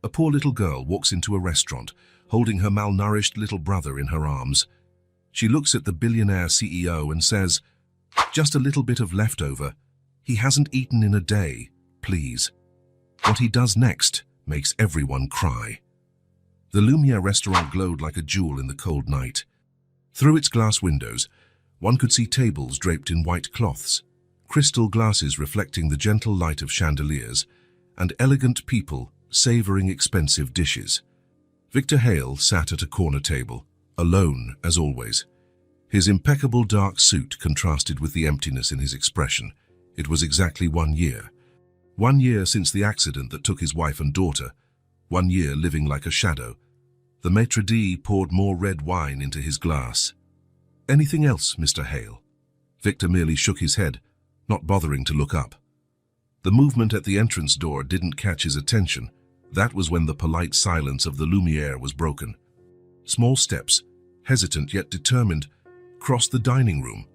A poor little girl walks into a restaurant, holding her malnourished little brother in her arms. She looks at the billionaire CEO and says, "Just a little bit of leftover. He hasn't eaten in a day, please." What he does next makes everyone cry. The Lumiere restaurant glowed like a jewel in the cold night. Through its glass windows, one could see tables draped in white cloths, crystal glasses reflecting the gentle light of chandeliers, and elegant people savoring expensive dishes. Victor Hale sat at a corner table, alone as always. His impeccable dark suit contrasted with the emptiness in his expression. It was exactly 1 year. 1 year since the accident that took his wife and daughter. 1 year living like a shadow. The maitre d' poured more red wine into his glass. "Anything else, Mr. Hale?" Victor merely shook his head, not bothering to look up. The movement at the entrance door didn't catch his attention. That was when the polite silence of the Lumiere was broken. Small steps, hesitant yet determined, crossed the dining room.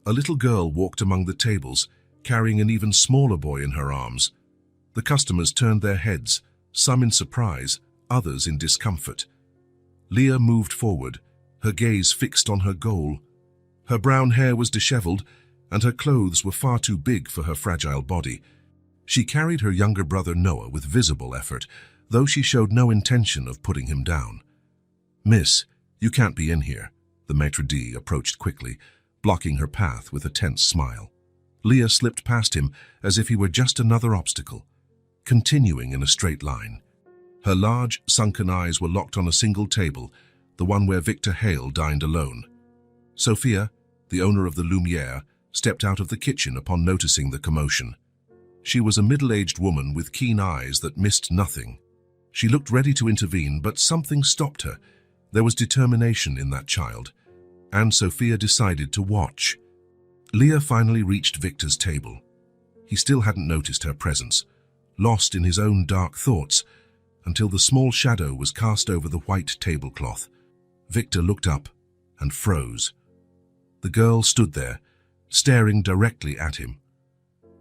A little girl walked among the tables, carrying an even smaller boy in her arms. The customers turned their heads, some in surprise, others in discomfort. Leah moved forward, her gaze fixed on her goal. Her brown hair was disheveled, and her clothes were far too big for her fragile body. She carried her younger brother Noah with visible effort, though she showed no intention of putting him down. "Miss, you can't be in here." The maitre d' approached quickly, blocking her path with a tense smile. Leah slipped past him as if he were just another obstacle, continuing in a straight line. Her large, sunken eyes were locked on a single table, the one where Victor Hale dined alone. Sophia, the owner of the Lumiere, stepped out of the kitchen upon noticing the commotion. She was a middle-aged woman with keen eyes that missed nothing. She looked ready to intervene, but something stopped her. There was determination in that child, and Sophia decided to watch. Leah finally reached Victor's table. He still hadn't noticed her presence, lost in his own dark thoughts, until the small shadow was cast over the white tablecloth. Victor looked up and froze. The girl stood there, staring directly at him.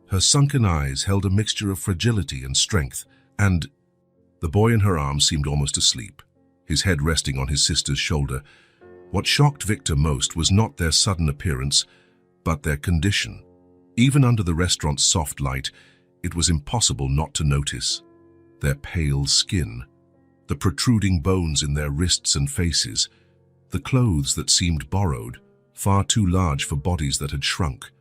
Her sunken eyes held a mixture of fragility and strength, and the boy in her arms seemed almost asleep, his head resting on his sister's shoulder. What shocked Victor most was not their sudden appearance, but their condition. Even under the restaurant's soft light, it was impossible not to notice. Their pale skin, the protruding bones in their wrists and faces, the clothes that seemed borrowed, far too large for bodies that had shrunk.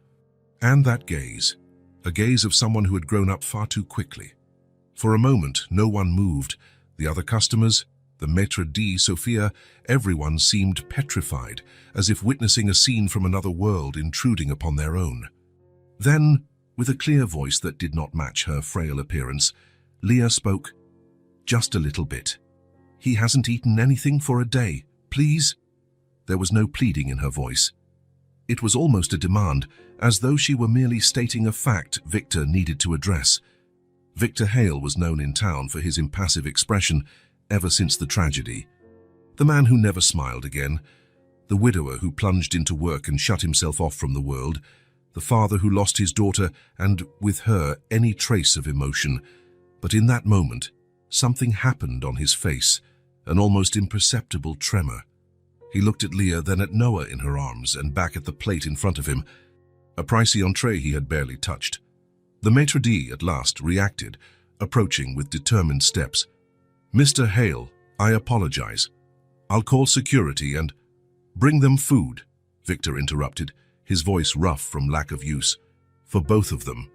And that gaze, a gaze of someone who had grown up far too quickly. For a moment, no one moved. The other customers, the maitre d', Sophia, everyone seemed petrified, as if witnessing a scene from another world intruding upon their own. Then, with a clear voice that did not match her frail appearance, Leah spoke. "Just a little bit. He hasn't eaten anything for a day, please." There was no pleading in her voice. It was almost a demand, as though she were merely stating a fact Victor needed to address. Victor Hale was known in town for his impassive expression ever since the tragedy. The man who never smiled again, the widower who plunged into work and shut himself off from the world, the father who lost his daughter and, with her, any trace of emotion. But in that moment, something happened on his face, an almost imperceptible tremor. He looked at Leah, then at Noah in her arms, and back at the plate in front of him, a pricey entree he had barely touched. The maitre d' at last reacted, approaching with determined steps. "Mr. Hale, I apologize. I'll call security and—" "Bring them food," Victor interrupted, his voice rough from lack of use. "For both of them."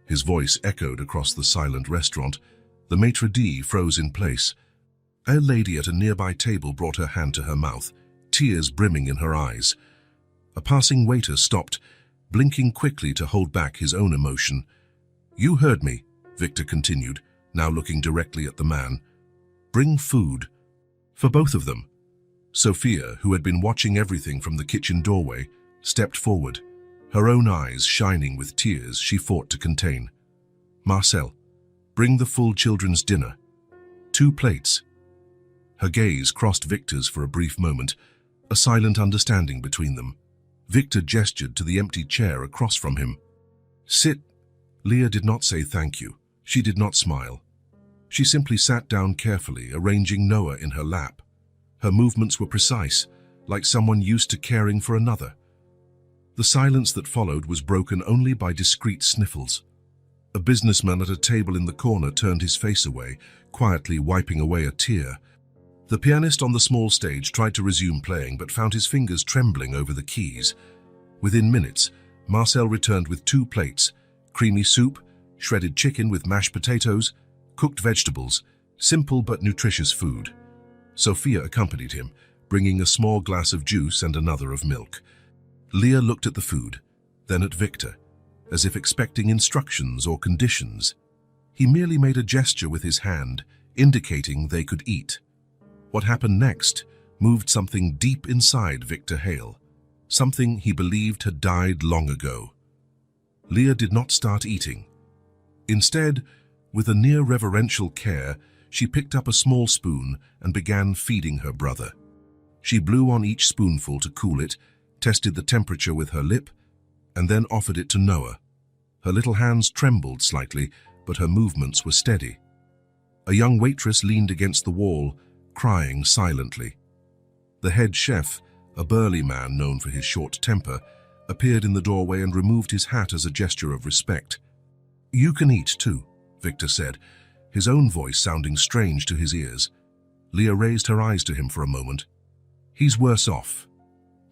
His voice echoed across the silent restaurant. The maitre d' froze in place. A lady at a nearby table brought her hand to her mouth, tears brimming in her eyes. A passing waiter stopped, blinking quickly to hold back his own emotion. "You heard me," Victor continued, now looking directly at the man. "Bring food. For both of them." Sophia, who had been watching everything from the kitchen doorway, stepped forward. Her own eyes shining with tears she fought to contain. "Marcel, bring the full children's dinner. 2 plates." Her gaze crossed Victor's for a brief moment, a silent understanding between them. Victor gestured to the empty chair across from him. "Sit." Leah did not say thank you. She did not smile. She simply sat down carefully, arranging Noah in her lap. Her movements were precise, like someone used to caring for another. The silence that followed was broken only by discreet sniffles. A businessman at a table in the corner turned his face away, quietly wiping away a tear. The pianist on the small stage tried to resume playing but found his fingers trembling over the keys. Within minutes, Marcel returned with 2 plates, creamy soup, shredded chicken with mashed potatoes, cooked vegetables, simple but nutritious food. Sophia accompanied him, bringing a small glass of juice and another of milk. Leah looked at the food, then at Victor, as if expecting instructions or conditions. He merely made a gesture with his hand, indicating they could eat. What happened next moved something deep inside Victor Hale, something he believed had died long ago. Leah did not start eating. Instead, with a near reverential care, she picked up a small spoon and began feeding her brother. She blew on each spoonful to cool it, tested the temperature with her lip, and then offered it to Noah. Her little hands trembled slightly, but her movements were steady. A young waitress leaned against the wall, crying silently. The head chef, a burly man known for his short temper, appeared in the doorway and removed his hat as a gesture of respect. "You can eat too," Victor said, his own voice sounding strange to his ears. Leah raised her eyes to him for a moment. "He's worse off."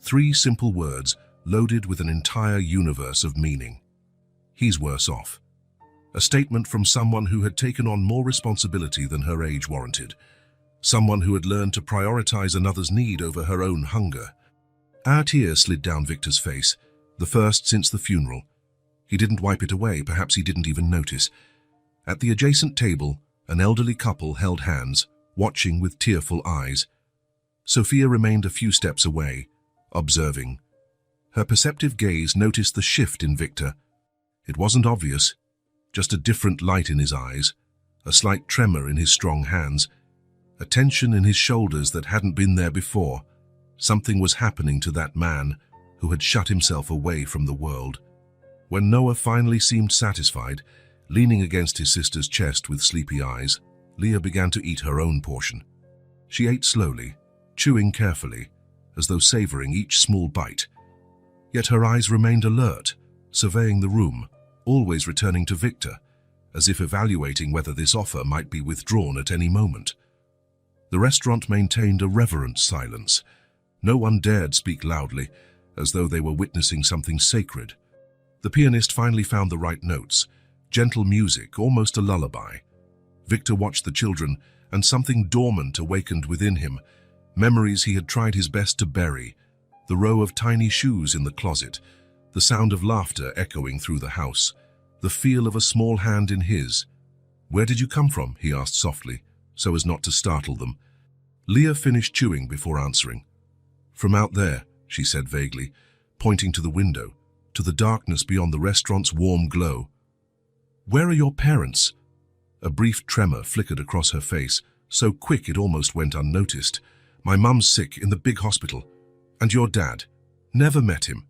3 simple words, loaded with an entire universe of meaning. He's worse off. A statement from someone who had taken on more responsibility than her age warranted. Someone who had learned to prioritize another's need over her own hunger. A tear slid down Victor's face, the first since the funeral. He didn't wipe it away, perhaps he didn't even notice. At the adjacent table, an elderly couple held hands, watching with tearful eyes. Sophia remained a few steps away, observing. Her perceptive gaze noticed the shift in Victor. It wasn't obvious, just a different light in his eyes, a slight tremor in his strong hands, a tension in his shoulders that hadn't been there before. Something was happening to that man who had shut himself away from the world. When Noah finally seemed satisfied, leaning against his sister's chest with sleepy eyes, Leah began to eat her own portion. She ate slowly, chewing carefully, as though savoring each small bite. Yet her eyes remained alert, surveying the room, always returning to Victor, as if evaluating whether this offer might be withdrawn at any moment. The restaurant maintained a reverent silence. No one dared speak loudly, as though they were witnessing something sacred. The pianist finally found the right notes, gentle music, almost a lullaby. Victor watched the children, and something dormant awakened within him, memories he had tried his best to bury, the row of tiny shoes in the closet, the sound of laughter echoing through the house, the feel of a small hand in his. "Where did you come from?" he asked softly, so as not to startle them. Leah finished chewing before answering. "From out there," she said vaguely, pointing to the window, to the darkness beyond the restaurant's warm glow. "Where are your parents?" A brief tremor flickered across her face, so quick it almost went unnoticed. "My mum's sick in the big hospital. And your dad? Never met him."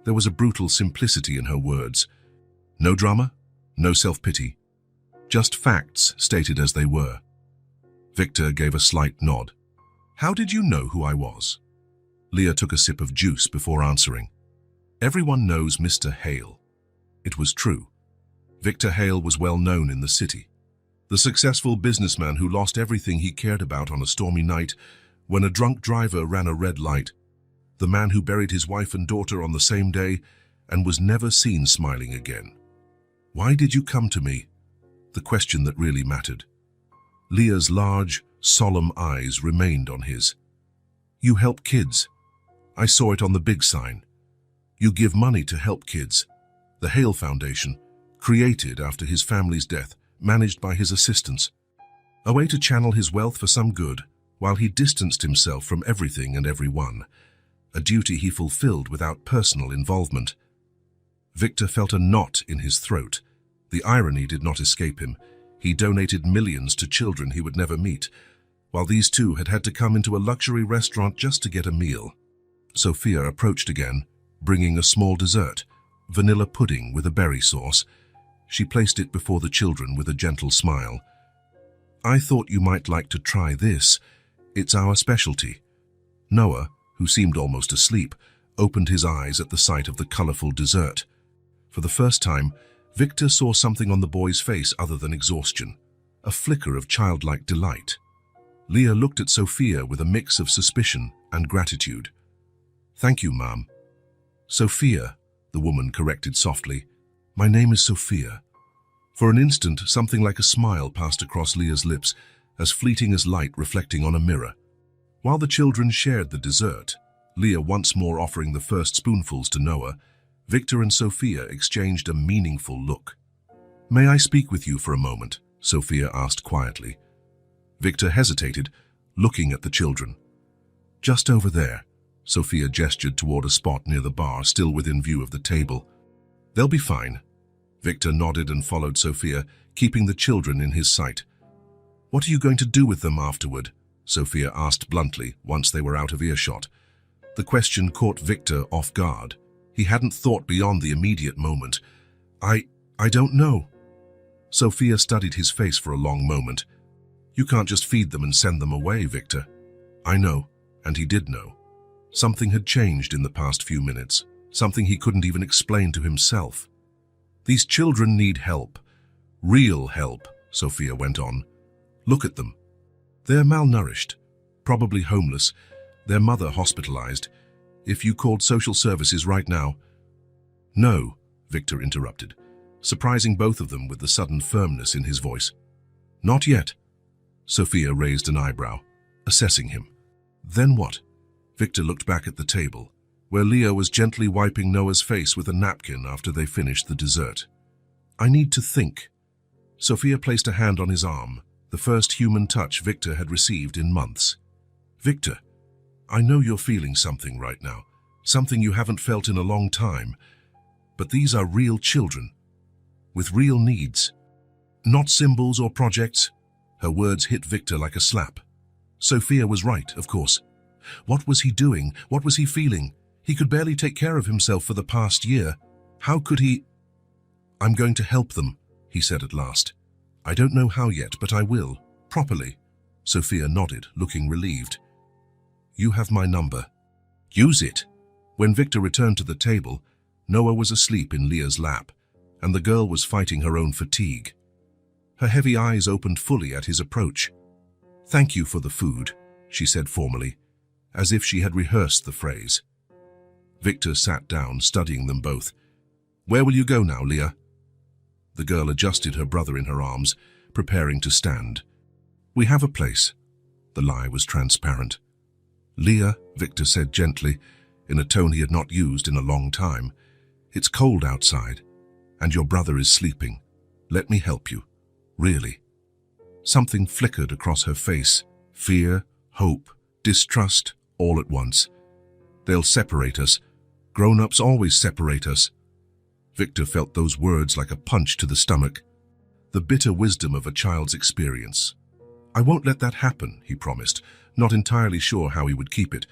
There was a brutal simplicity in her words. No drama, no self-pity. Just facts stated as they were. Victor gave a slight nod. "How did you know who I was?" Leah took a sip of juice before answering. "Everyone knows Mr. Hale." It was true. Victor Hale was well known in the city. The successful businessman who lost everything he cared about on a stormy night when a drunk driver ran a red light. The man who buried his wife and daughter on the same day and was never seen smiling again. "Why did you come to me?" The question that really mattered. Leah's large, solemn eyes remained on his. "You help kids. I saw it on the big sign. You give money to help kids. The Hale Foundation, created after his family's death, managed by his assistants. A way to channel his wealth for some good, while he distanced himself from everything and everyone. A duty he fulfilled without personal involvement." Victor felt a knot in his throat. The irony did not escape him. He donated millions to children he would never meet, while these two had had to come into a luxury restaurant just to get a meal. Sophia approached again, bringing a small dessert, vanilla pudding with a berry sauce. She placed it before the children with a gentle smile. I thought you might like to try this. It's our specialty. Noah, who seemed almost asleep, opened his eyes at the sight of the colorful dessert. For the first time, Victor saw something on the boy's face other than exhaustion, a flicker of childlike delight. Leah looked at Sophia with a mix of suspicion and gratitude. Thank you, Mom. Sophia, the woman corrected softly. My name is Sophia. For an instant, something like a smile passed across Leah's lips, as fleeting as light reflecting on a mirror. While the children shared the dessert, Leah once more offering the first spoonfuls to Noah, Victor and Sophia exchanged a meaningful look. May I speak with you for a moment? Sophia asked quietly. Victor hesitated, looking at the children. Just over there, Sophia gestured toward a spot near the bar, still within view of the table. They'll be fine. Victor nodded and followed Sophia, keeping the children in his sight. What are you going to do with them afterward? Sophia asked bluntly, once they were out of earshot. The question caught Victor off guard. He hadn't thought beyond the immediate moment. I don't know. Sophia studied his face for a long moment. You can't just feed them and send them away, Victor. I know, and he did know. Something had changed in the past few minutes, something he couldn't even explain to himself. These children need help. Real help, Sophia went on. Look at them. They're malnourished, probably homeless, their mother hospitalized. If you called social services right now... No, Victor interrupted, surprising both of them with the sudden firmness in his voice. Not yet. Sophia raised an eyebrow, assessing him. Then what? Victor looked back at the table, where Leah was gently wiping Noah's face with a napkin after they finished the dessert. I need to think. Sophia placed a hand on his arm, the first human touch Victor had received in months. Victor, I know you're feeling something right now, something you haven't felt in a long time, but these are real children, with real needs. Not symbols or projects. Her words hit Victor like a slap. Sophia was right, of course. What was he doing? What was he feeling? He could barely take care of himself for the past year. How could he... I'm going to help them, he said at last. I don't know how yet, but I will, properly. Sophia nodded, looking relieved. You have my number. Use it. When Victor returned to the table, Noah was asleep in Leah's lap, and the girl was fighting her own fatigue. Her heavy eyes opened fully at his approach. Thank you for the food, she said formally, as if she had rehearsed the phrase. Victor sat down, studying them both. Where will you go now, Leah? The girl adjusted her brother in her arms, preparing to stand. We have a place. The lie was transparent. Leah, Victor said gently, in a tone he had not used in a long time. It's cold outside, and your brother is sleeping. Let me help you. Really. Something flickered across her face. Fear, hope, distrust, all at once. They'll separate us. Grown-ups always separate us. Victor felt those words like a punch to the stomach. The bitter wisdom of a child's experience. I won't let that happen, he promised, not entirely sure how he would keep it.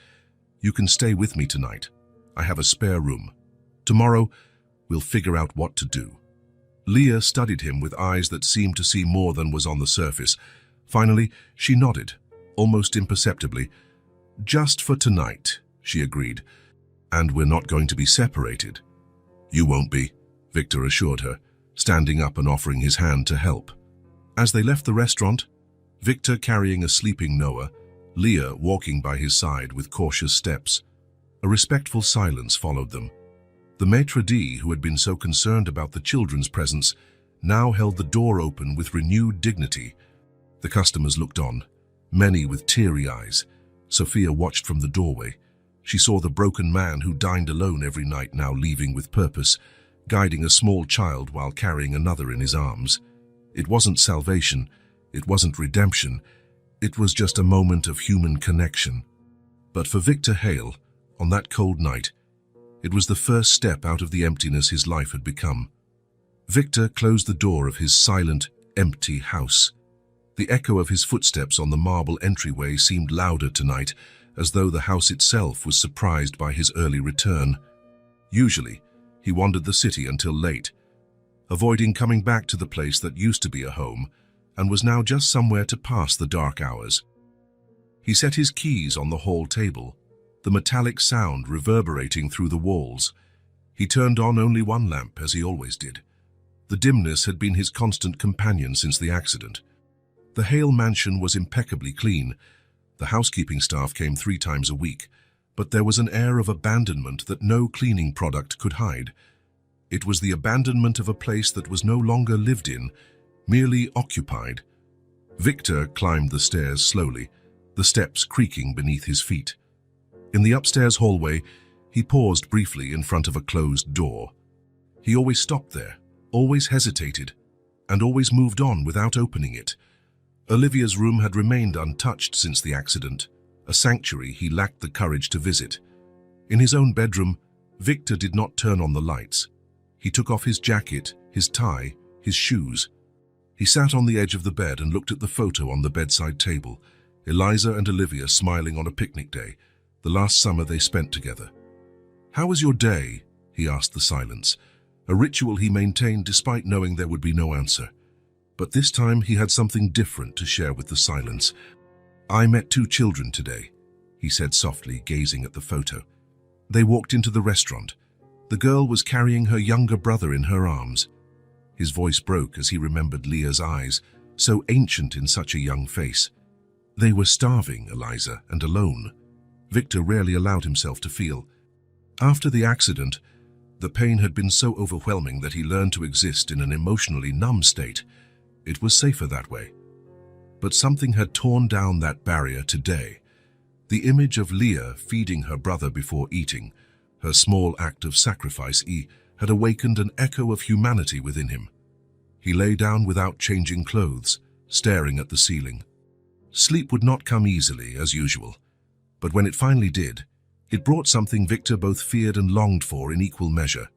You can stay with me tonight. I have a spare room. Tomorrow, we'll figure out what to do. Leah studied him with eyes that seemed to see more than was on the surface. Finally, she nodded, almost imperceptibly. Just for tonight, she agreed. And we're not going to be separated. You won't be, Victor assured her, standing up and offering his hand to help. As they left the restaurant, Victor carrying a sleeping Noah, Leah walking by his side with cautious steps. A respectful silence followed them. The maitre d', who had been so concerned about the children's presence, now held the door open with renewed dignity. The customers looked on, many with teary eyes. Sophia watched from the doorway. She saw the broken man who dined alone every night now leaving with purpose, guiding a small child while carrying another in his arms. It wasn't salvation, it wasn't redemption, it was just a moment of human connection. But for Victor Hale, on that cold night, it was the first step out of the emptiness his life had become. Victor closed the door of his silent, empty house. The echo of his footsteps on the marble entryway seemed louder tonight, as though the house itself was surprised by his early return. Usually, he wandered the city until late, avoiding coming back to the place that used to be a home, and was now just somewhere to pass the dark hours. He set his keys on the hall table, the metallic sound reverberating through the walls. He turned on only one lamp, as he always did. The dimness had been his constant companion since the accident. The Hale mansion was impeccably clean. The housekeeping staff came 3 times a week, but there was an air of abandonment that no cleaning product could hide. It was the abandonment of a place that was no longer lived in, merely occupied. Victor climbed the stairs slowly, the steps creaking beneath his feet. In the upstairs hallway, he paused briefly in front of a closed door. He always stopped there, always hesitated, and always moved on without opening it. Olivia's room had remained untouched since the accident, a sanctuary he lacked the courage to visit. In his own bedroom, Victor did not turn on the lights. He took off his jacket, his tie, his shoes. He sat on the edge of the bed and looked at the photo on the bedside table, Eliza and Olivia smiling on a picnic day, the last summer they spent together. "How was your day?" he asked the silence, a ritual he maintained despite knowing there would be no answer. But this time he had something different to share with the silence. "I met 2 children today," he said softly, gazing at the photo. They walked into the restaurant. The girl was carrying her younger brother in her arms. His voice broke as he remembered Leah's eyes, so ancient in such a young face. They were starving, Eliza, and alone. Victor rarely allowed himself to feel. After the accident, the pain had been so overwhelming that he learned to exist in an emotionally numb state. It was safer that way. But something had torn down that barrier today. The image of Leah feeding her brother before eating, her small act of sacrifice, had awakened an echo of humanity within him. He lay down without changing clothes, staring at the ceiling. Sleep would not come easily, as usual, but when it finally did, it brought something Victor both feared and longed for in equal measure: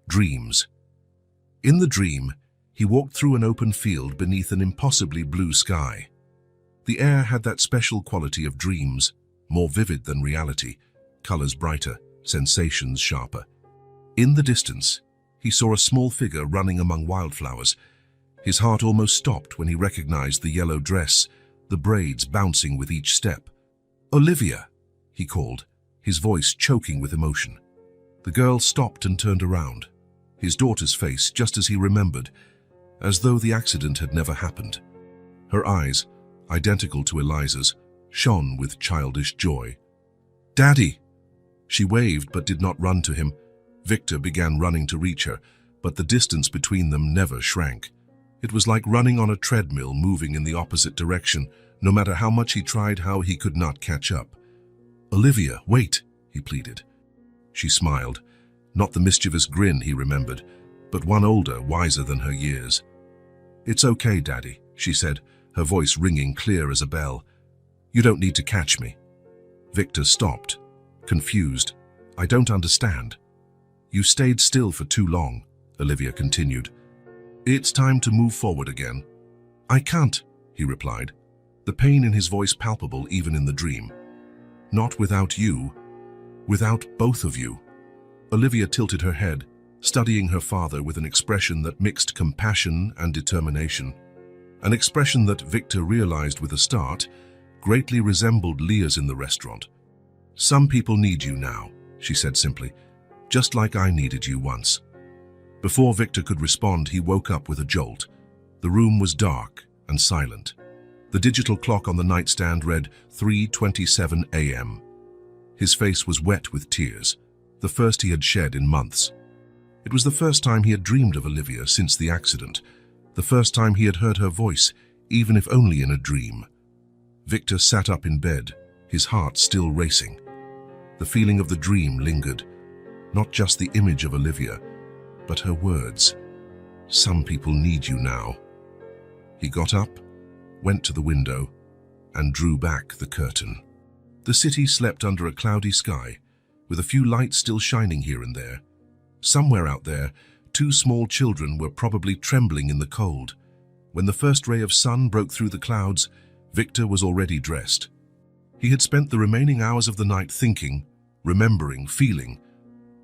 dreams. In the dream, he walked through an open field beneath an impossibly blue sky. The air had that special quality of dreams, more vivid than reality, colors brighter, sensations sharper. In the distance, he saw a small figure running among wildflowers. His heart almost stopped when he recognized the yellow dress, the braids bouncing with each step. "Olivia," he called, his voice choking with emotion. The girl stopped and turned around, his daughter's face just as he remembered, as though the accident had never happened. Her eyes, identical to Eliza's, shone with childish joy. "Daddy!" She waved but did not run to him. Victor began running to reach her, but the distance between them never shrank. It was like running on a treadmill moving in the opposite direction. No matter how much he tried, he could not catch up. "Olivia, wait," he pleaded. She smiled, not the mischievous grin he remembered, but one older, wiser than her years. "It's okay, Daddy," she said, her voice ringing clear as a bell. "You don't need to catch me." Victor stopped, confused. "I don't understand." "You stayed still for too long," Olivia continued. "It's time to move forward again." "I can't," he replied, the pain in his voice palpable even in the dream. "Not without you. Without both of you." Olivia tilted her head, studying her father with an expression that mixed compassion and determination. An expression that Victor realized with a start greatly resembled Leah's in the restaurant. "Some people need you now," she said simply, "just like I needed you once." Before Victor could respond, he woke up with a jolt. The room was dark and silent. The digital clock on the nightstand read 3:27 a.m. His face was wet with tears, the first he had shed in months. It was the first time he had dreamed of Olivia since the accident, the first time he had heard her voice, even if only in a dream. Victor sat up in bed, his heart still racing. The feeling of the dream lingered, not just the image of Olivia, but her words. "Some people need you now." He got up, went to the window, and drew back the curtain. The city slept under a cloudy sky, with a few lights still shining here and there. Somewhere out there, 2 small children were probably trembling in the cold. When the first ray of sun broke through the clouds, Victor was already dressed. He had spent the remaining hours of the night thinking, remembering, feeling.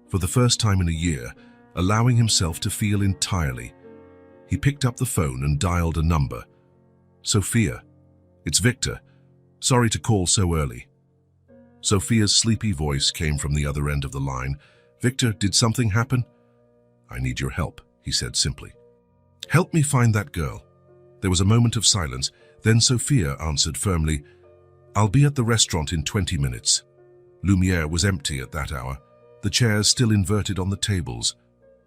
For the first time in a year, allowing himself to feel entirely. He picked up the phone and dialed a number. Sophia, it's Victor. Sorry to call so early. Sophia's sleepy voice came from the other end of the line. Victor, did something happen? I need your help, he said simply. Help me find that girl. There was a moment of silence. Then Sophia answered firmly, I'll be at the restaurant in 20 minutes. Lumiere was empty at that hour, the chairs still inverted on the tables.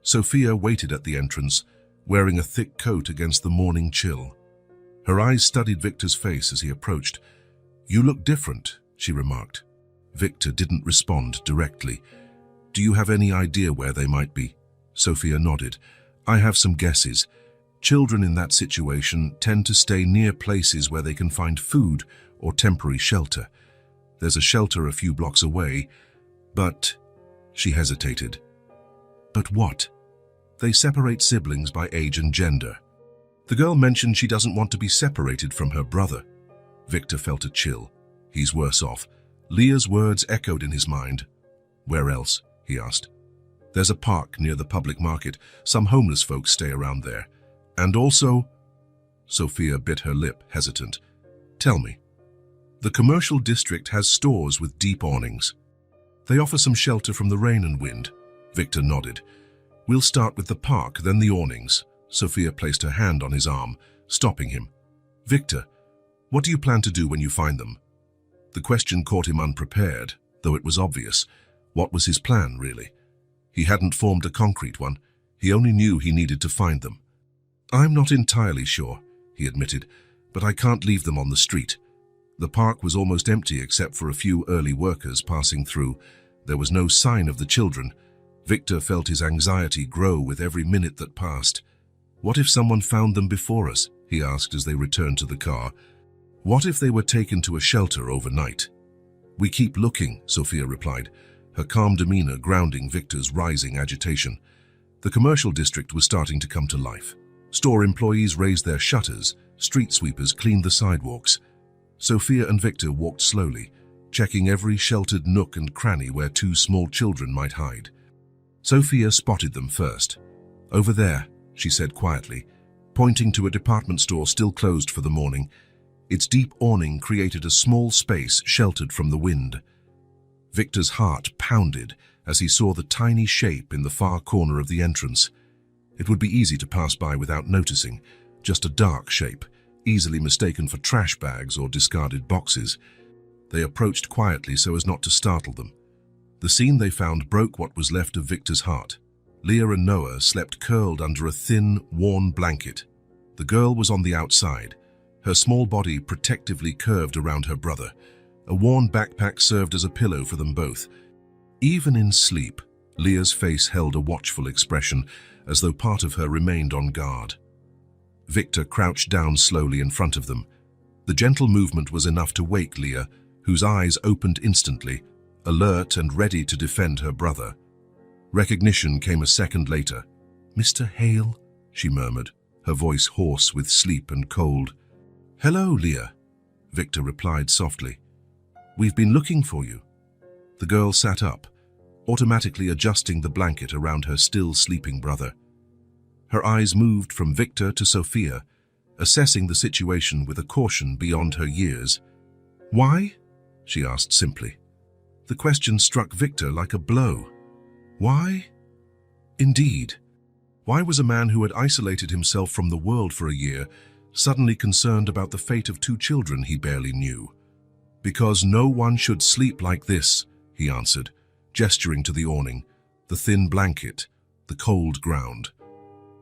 Sophia waited at the entrance, wearing a thick coat against the morning chill. Her eyes studied Victor's face as he approached. You look different, she remarked. Victor didn't respond directly. Do you have any idea where they might be? Sophia nodded. I have some guesses. Children in that situation tend to stay near places where they can find food or temporary shelter. There's a shelter a few blocks away, but... She hesitated. But what? They separate siblings by age and gender. The girl mentioned she doesn't want to be separated from her brother. Victor felt a chill. He's worse off. Leah's words echoed in his mind. Where else? He asked. There's a park near the public market. Some homeless folks stay around there. And also... Sophia bit her lip, hesitant. Tell me. The commercial district has stores with deep awnings. They offer some shelter from the rain and wind. Victor nodded. We'll start with the park, then the awnings. Sophia placed her hand on his arm, stopping him. Victor, what do you plan to do when you find them? The question caught him unprepared, though it was obvious. What was his plan, really? He hadn't formed a concrete one. He only knew he needed to find them. I'm not entirely sure, he admitted, but I can't leave them on the street. The park was almost empty except for a few early workers passing through. There was no sign of the children. Victor felt his anxiety grow with every minute that passed. What if someone found them before us? He asked as they returned to the car. What if they were taken to a shelter overnight? We keep looking, Sophia replied, her calm demeanor grounding Victor's rising agitation. The commercial district was starting to come to life. Store employees raised their shutters, street sweepers cleaned the sidewalks. Sophia and Victor walked slowly, checking every sheltered nook and cranny where two small children might hide. Sophia spotted them first. Over there, she said quietly, pointing to a department store still closed for the morning. Its deep awning created a small space sheltered from the wind. Victor's heart pounded as he saw the tiny shape in the far corner of the entrance. It would be easy to pass by without noticing, just a dark shape, easily mistaken for trash bags or discarded boxes. They approached quietly so as not to startle them. The scene they found broke what was left of Victor's heart. Leah and Noah slept curled under a thin, worn blanket. The girl was on the outside, her small body protectively curved around her brother. A worn backpack served as a pillow for them both. Even in sleep, Leah's face held a watchful expression, as though part of her remained on guard. Victor crouched down slowly in front of them. The gentle movement was enough to wake Leah, whose eyes opened instantly, alert and ready to defend her brother. Recognition came a second later. Mr. Hale, she murmured, her voice hoarse with sleep and cold. Hello, Leah, Victor replied softly. We've been looking for you. The girl sat up, automatically adjusting the blanket around her still sleeping brother. Her eyes moved from Victor to Sophia, assessing the situation with a caution beyond her years. Why? She asked simply. The question struck Victor like a blow. Why? Indeed. Why was a man who had isolated himself from the world for a year suddenly concerned about the fate of two children he barely knew? Because no one should sleep like this, he answered, gesturing to the awning, the thin blanket, the cold ground.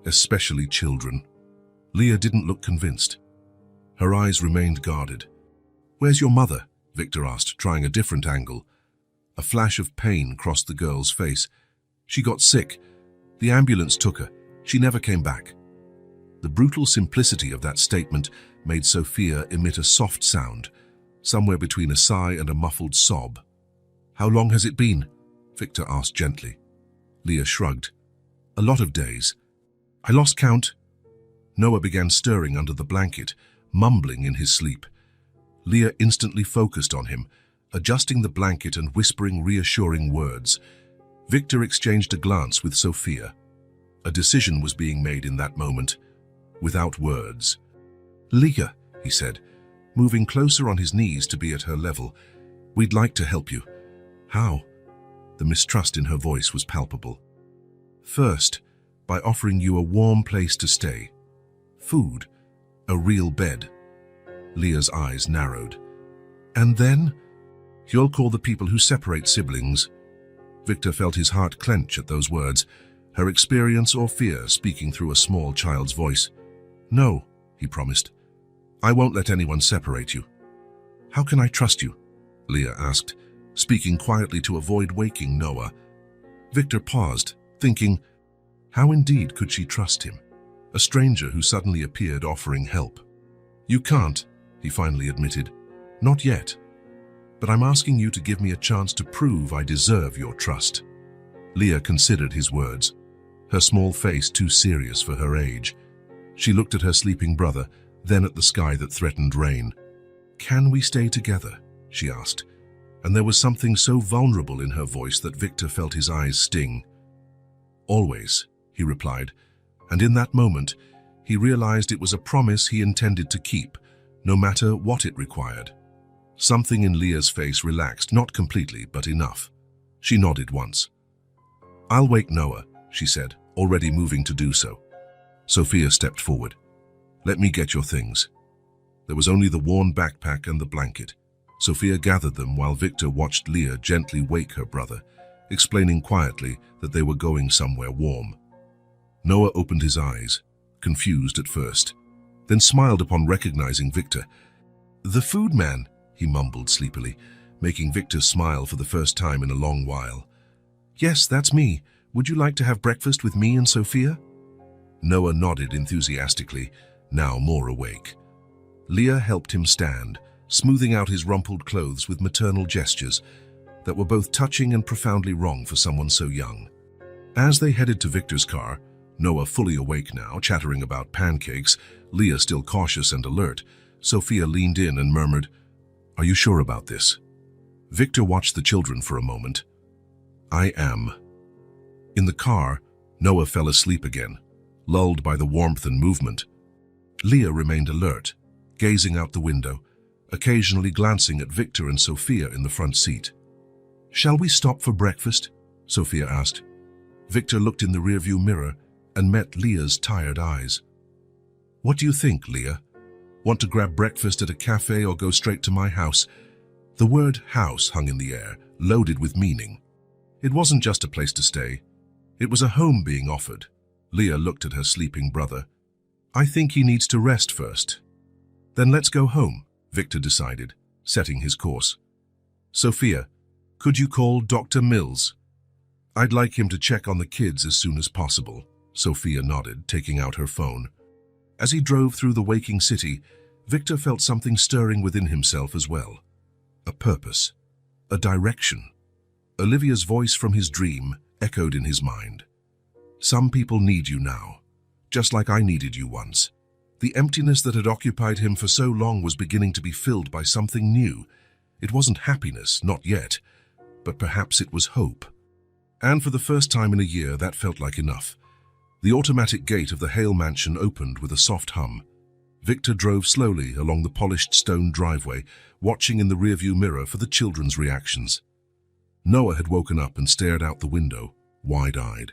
Especially children. Leah didn't look convinced. Her eyes remained guarded. Where's your mother? Victor asked, trying a different angle. A flash of pain crossed the girl's face. She got sick. The ambulance took her. She never came back. The brutal simplicity of that statement made Sophia emit a soft sound, somewhere between a sigh and a muffled sob. How long has it been? Victor asked gently. Leah shrugged. A lot of days. I lost count. Noah began stirring under the blanket, mumbling in his sleep. Leah instantly focused on him, adjusting the blanket and whispering reassuring words. Victor exchanged a glance with Sophia. A decision was being made in that moment, without words. Leah, he said, moving closer on his knees to be at her level. "We'd like to help you." "How?" The mistrust in her voice was palpable. "First, by offering you a warm place to stay. Food, a real bed." Leah's eyes narrowed. "And then, you'll call the people who separate siblings." Victor felt his heart clench at those words, her experience or fear speaking through a small child's voice. "No," he promised. "I won't let anyone separate you." "How can I trust you?" Leah asked, speaking quietly to avoid waking Noah. Victor paused, thinking, how indeed could she trust him, a stranger who suddenly appeared offering help? "You can't," he finally admitted. "Not yet. But I'm asking you to give me a chance to prove I deserve your trust." Leah considered his words, her small face too serious for her age. She looked at her sleeping brother, then at the sky that threatened rain. "Can we stay together?" she asked, and there was something so vulnerable in her voice that Victor felt his eyes sting. "Always," he replied, and in that moment, he realized it was a promise he intended to keep, no matter what it required. Something in Leah's face relaxed, not completely, but enough. She nodded once. "I'll wake Noah," she said, already moving to do so. Sophia stepped forward. "Let me get your things." There was only the worn backpack and the blanket. Sophia gathered them while Victor watched Leah gently wake her brother, explaining quietly that they were going somewhere warm. Noah opened his eyes, confused at first, then smiled upon recognizing Victor. "The food man," he mumbled sleepily, making Victor smile for the first time in a long while. "Yes, that's me. Would you like to have breakfast with me and Sophia?" Noah nodded enthusiastically, now more awake. Leah helped him stand, smoothing out his rumpled clothes with maternal gestures that were both touching and profoundly wrong for someone so young. As they headed to Victor's car, Noah fully awake now, chattering about pancakes, Leah still cautious and alert, Sophia leaned in and murmured, "Are you sure about this?" Victor watched the children for a moment. "I am." In the car, Noah fell asleep again, lulled by the warmth and movement. Leah remained alert, gazing out the window, occasionally glancing at Victor and Sophia in the front seat. "Shall we stop for breakfast?" Sophia asked. Victor looked in the rearview mirror and met Leah's tired eyes. "What do you think, Leah? Want to grab breakfast at a cafe or go straight to my house?" The word house hung in the air, loaded with meaning. It wasn't just a place to stay. It was a home being offered. Leah looked at her sleeping brother. "I think he needs to rest first." "Then let's go home," Victor decided, setting his course. "Sophia, could you call Dr. Mills?" "I'd like him to check on the kids as soon as possible," Sophia nodded, taking out her phone. As he drove through the waking city, Victor felt something stirring within himself as well. A purpose, a direction. Olivia's voice from his dream echoed in his mind. "Some people need you now, just like I needed you once." The emptiness that had occupied him for so long was beginning to be filled by something new. It wasn't happiness, not yet, but perhaps it was hope. And for the first time in a year, that felt like enough. The automatic gate of the Hale mansion opened with a soft hum. Victor drove slowly along the polished stone driveway, watching in the rearview mirror for the children's reactions. Noah had woken up and stared out the window, wide-eyed.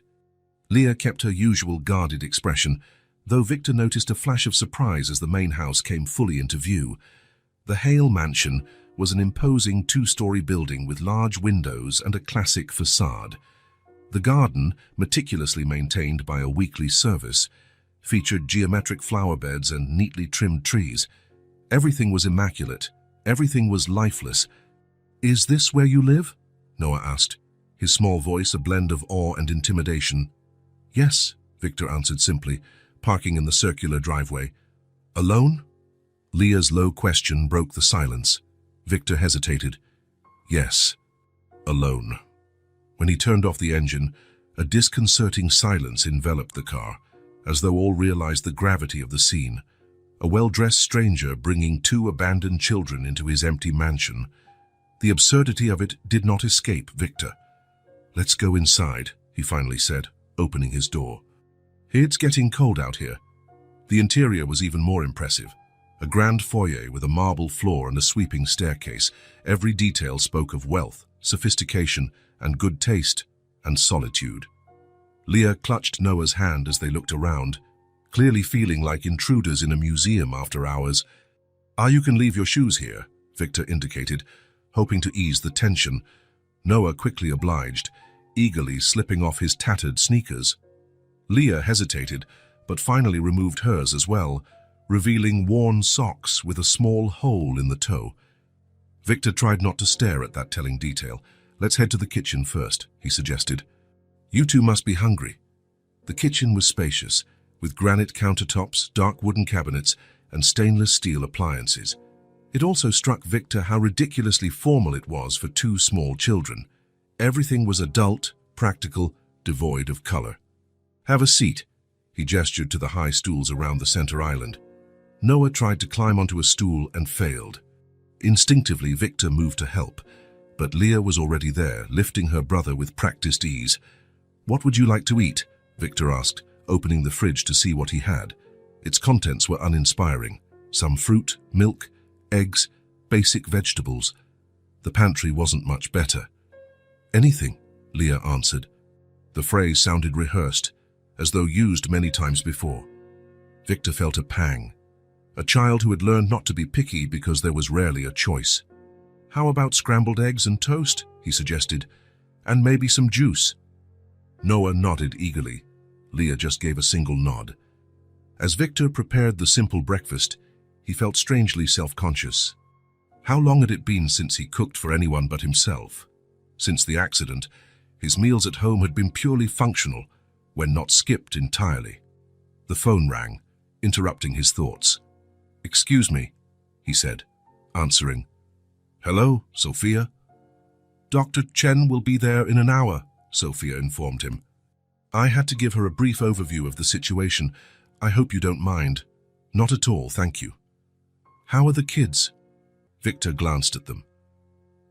Leah kept her usual guarded expression, though Victor noticed a flash of surprise as the main house came fully into view. The Hale mansion was an imposing two-story building with large windows and a classic facade. The garden, meticulously maintained by a weekly service, featured geometric flower beds and neatly trimmed trees. Everything was immaculate. Everything was lifeless. "Is this where you live?" Noah asked, his small voice a blend of awe and intimidation. "Yes," Victor answered simply, parking in the circular driveway. "Alone?" Leah's low question broke the silence. Victor hesitated. "Yes, alone." When he turned off the engine, a disconcerting silence enveloped the car, as though all realized the gravity of the scene. A well-dressed stranger bringing two abandoned children into his empty mansion. The absurdity of it did not escape Victor. "Let's go inside," he finally said, opening his door. "It's getting cold out here." The interior was even more impressive. A grand foyer with a marble floor and a sweeping staircase. Every detail spoke of wealth, sophistication, and good taste, and solitude. Leah clutched Noah's hand as they looked around, clearly feeling like intruders in a museum after hours. You can leave your shoes here," Victor indicated, hoping to ease the tension. Noah quickly obliged, eagerly slipping off his tattered sneakers. Leah hesitated, but finally removed hers as well, revealing worn socks with a small hole in the toe. Victor tried not to stare at that telling detail. "Let's head to the kitchen first," he suggested. "You two must be hungry." The kitchen was spacious, with granite countertops, dark wooden cabinets, and stainless steel appliances. It also struck Victor how ridiculously formal it was for two small children. Everything was adult, practical, devoid of color. "Have a seat," he gestured to the high stools around the center island. Noah tried to climb onto a stool and failed. Instinctively, Victor moved to help, but Leah was already there, lifting her brother with practiced ease. "What would you like to eat?" Victor asked, opening the fridge to see what he had. Its contents were uninspiring. Some fruit, milk, eggs, basic vegetables. The pantry wasn't much better. "Anything," Leah answered. The phrase sounded rehearsed, as though used many times before. Victor felt a pang. A child who had learned not to be picky because there was rarely a choice. "How about scrambled eggs and toast?" he suggested. "And maybe some juice." Noah nodded eagerly. Leah just gave a single nod. As Victor prepared the simple breakfast, he felt strangely self-conscious. How long had it been since he cooked for anyone but himself? Since the accident, his meals at home had been purely functional, when not skipped entirely. The phone rang, interrupting his thoughts. "Excuse me," he said, answering. "Hello, Sophia?" "Dr. Chen will be there in an hour," Sophia informed him. "I had to give her a brief overview of the situation. I hope you don't mind." "Not at all, thank you." "How are the kids?" Victor glanced at them.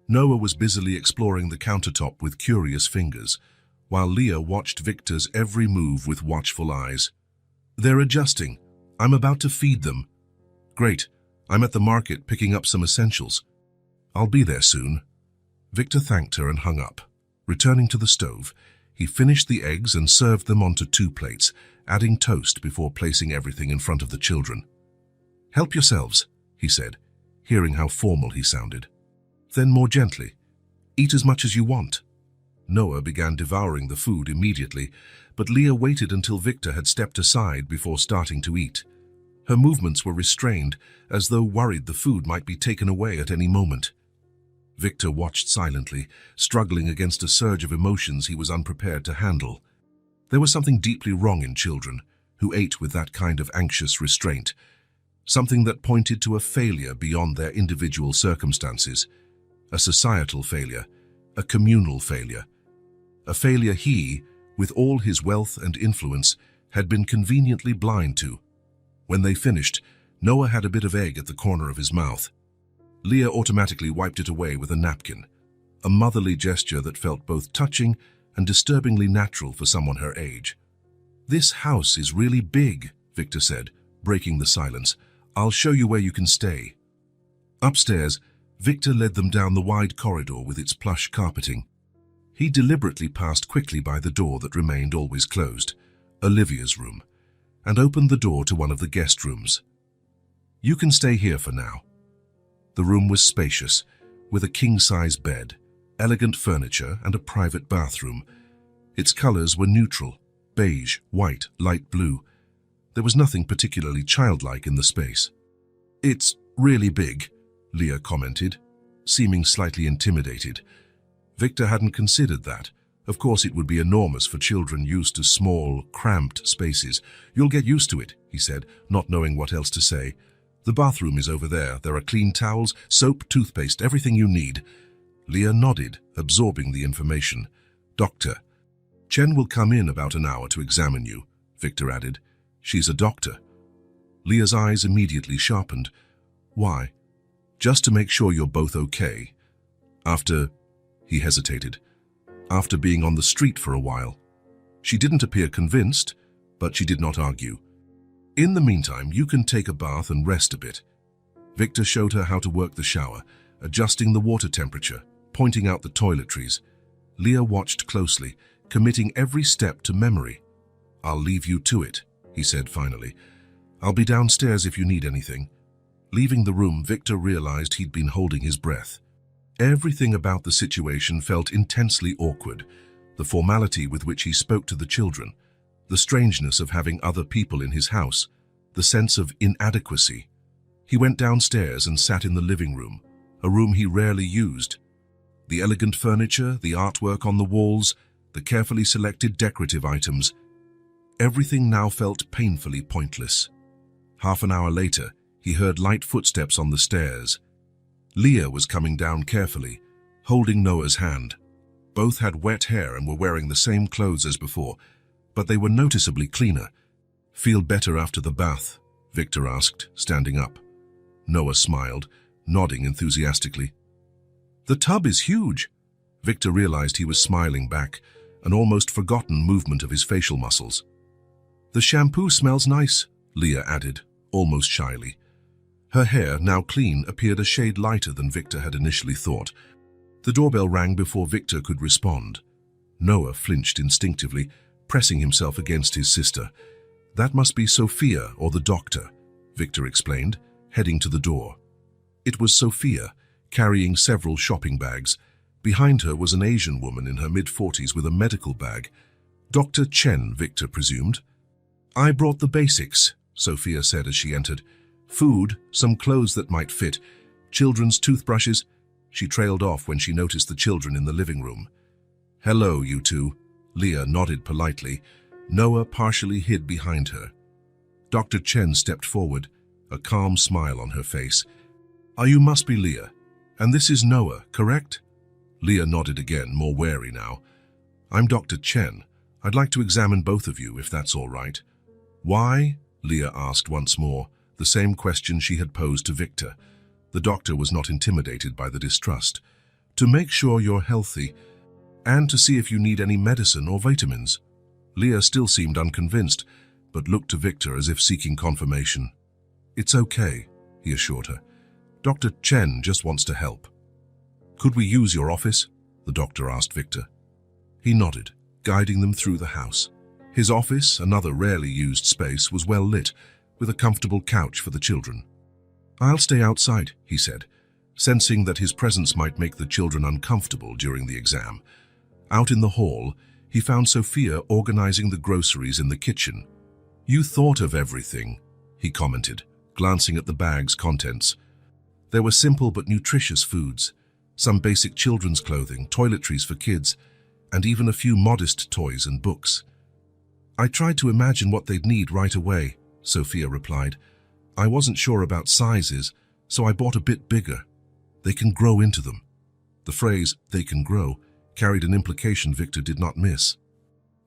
Noah was busily exploring the countertop with curious fingers, while Leah watched Victor's every move with watchful eyes. "They're adjusting. I'm about to feed them." "Great. I'm at the market picking up some essentials." "I'll be there soon." Victor thanked her and hung up. Returning to the stove, he finished the eggs and served them onto 2 plates, adding toast before placing everything in front of the children. "Help yourselves," he said, hearing how formal he sounded. Then more gently, "Eat as much as you want." Noah began devouring the food immediately, but Leah waited until Victor had stepped aside before starting to eat. Her movements were restrained, as though worried the food might be taken away at any moment. Victor watched silently, struggling against a surge of emotions he was unprepared to handle. There was something deeply wrong in children who ate with that kind of anxious restraint, something that pointed to a failure beyond their individual circumstances, a societal failure, a communal failure, a failure he, with all his wealth and influence, had been conveniently blind to. When they finished, Noah had a bit of egg at the corner of his mouth. Leah automatically wiped it away with a napkin, a motherly gesture that felt both touching and disturbingly natural for someone her age. "This house is really big," Victor said, breaking the silence. "I'll show you where you can stay." Upstairs, Victor led them down the wide corridor with its plush carpeting. He deliberately passed quickly by the door that remained always closed, Olivia's room, and opened the door to one of the guest rooms. "You can stay here for now." The room was spacious, with a king-size bed, elegant furniture, and a private bathroom. Its colors were neutral, beige, white, light blue. There was nothing particularly childlike in the space. "It's really big," Leah commented, seeming slightly intimidated. Victor hadn't considered that. Of course it would be enormous for children used to small, cramped spaces. "You'll get used to it," he said, not knowing what else to say. "The bathroom is over there. There are clean towels, soap, toothpaste, everything you need." Leah nodded, absorbing the information. "Doctor Chen will come in about an hour to examine you," Victor added. "She's a doctor." Leah's eyes immediately sharpened. "Why?" "Just to make sure you're both okay. He hesitated. "After being on the street for a while." She didn't appear convinced, but she did not argue. "In the meantime, you can take a bath and rest a bit," Victor showed her how to work the shower, adjusting the water temperature, pointing out the toiletries. Leah watched closely, committing every step to memory. "I'll leave you to it," he said finally. "I'll be downstairs if you need anything." Leaving the room, Victor realized he'd been holding his breath. Everything about the situation felt intensely awkward. The formality with which he spoke to the children, the strangeness of having other people in his house, the sense of inadequacy. He went downstairs and sat in the living room, a room he rarely used. The elegant furniture, the artwork on the walls, the carefully selected decorative items, everything now felt painfully pointless. Half an hour later, he heard light footsteps on the stairs. Leah was coming down carefully, holding Noah's hand. Both had wet hair and were wearing the same clothes as before, but they were noticeably cleaner. "Feel better after the bath?" Victor asked, standing up. Noah smiled, nodding enthusiastically. "The tub is huge." Victor realized he was smiling back, an almost forgotten movement of his facial muscles. "The shampoo smells nice," Leah added, almost shyly. Her hair, now clean, appeared a shade lighter than Victor had initially thought. The doorbell rang before Victor could respond. Noah flinched instinctively, pressing himself against his sister. "That must be Sophia or the doctor," Victor explained, heading to the door. It was Sophia, carrying several shopping bags. Behind her was an Asian woman in her mid-40s with a medical bag. "Dr. Chen," Victor presumed. "I brought the basics," Sophia said as she entered. "Food, some clothes that might fit, children's toothbrushes." She trailed off when she noticed the children in the living room. "Hello, you two." Leah nodded politely. Noah partially hid behind her. Dr. Chen stepped forward, a calm smile on her face. You must be Leah. And this is Noah, correct?" Leah nodded again, more wary now. "I'm Dr. Chen. I'd like to examine both of you, if that's all right." "Why?" Leah asked once more, the same question she had posed to Victor. The doctor was not intimidated by the distrust. "To make sure you're healthy, and to see if you need any medicine or vitamins." Leah still seemed unconvinced, but looked to Victor as if seeking confirmation. "It's okay," he assured her. "Dr. Chen just wants to help." "Could we use your office?" the doctor asked Victor. He nodded, guiding them through the house. His office, another rarely used space, was well lit, with a comfortable couch for the children. "I'll stay outside," he said, sensing that his presence might make the children uncomfortable during the exam. Out in the hall, he found Sophia organizing the groceries in the kitchen. "You thought of everything," he commented, glancing at the bag's contents. There were simple but nutritious foods, some basic children's clothing, toiletries for kids, and even a few modest toys and books. "I tried to imagine what they'd need right away," Sophia replied. "I wasn't sure about sizes, so I bought a bit bigger. They can grow into them." The phrase, "they can grow," carried an implication Victor did not miss.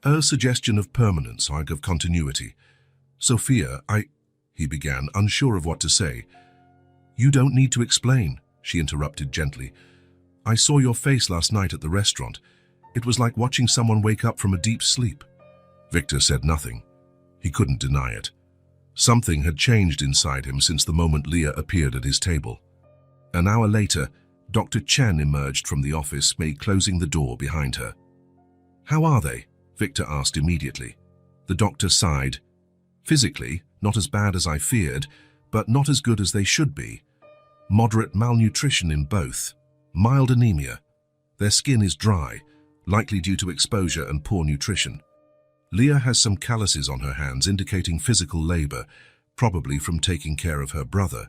A suggestion of permanence, of continuity. "Sophia, he began, unsure of what to say. "You don't need to explain," she interrupted gently. "I saw your face last night at the restaurant. It was like watching someone wake up from a deep sleep." Victor said nothing. He couldn't deny it. Something had changed inside him since the moment Leah appeared at his table. An hour later, Dr. Chen emerged from the office, closing the door behind her. "How are they?" Victor asked immediately. The doctor sighed. "Physically, not as bad as I feared, but not as good as they should be. Moderate malnutrition in both. Mild anemia. Their skin is dry, likely due to exposure and poor nutrition. Leah has some calluses on her hands indicating physical labor, probably from taking care of her brother.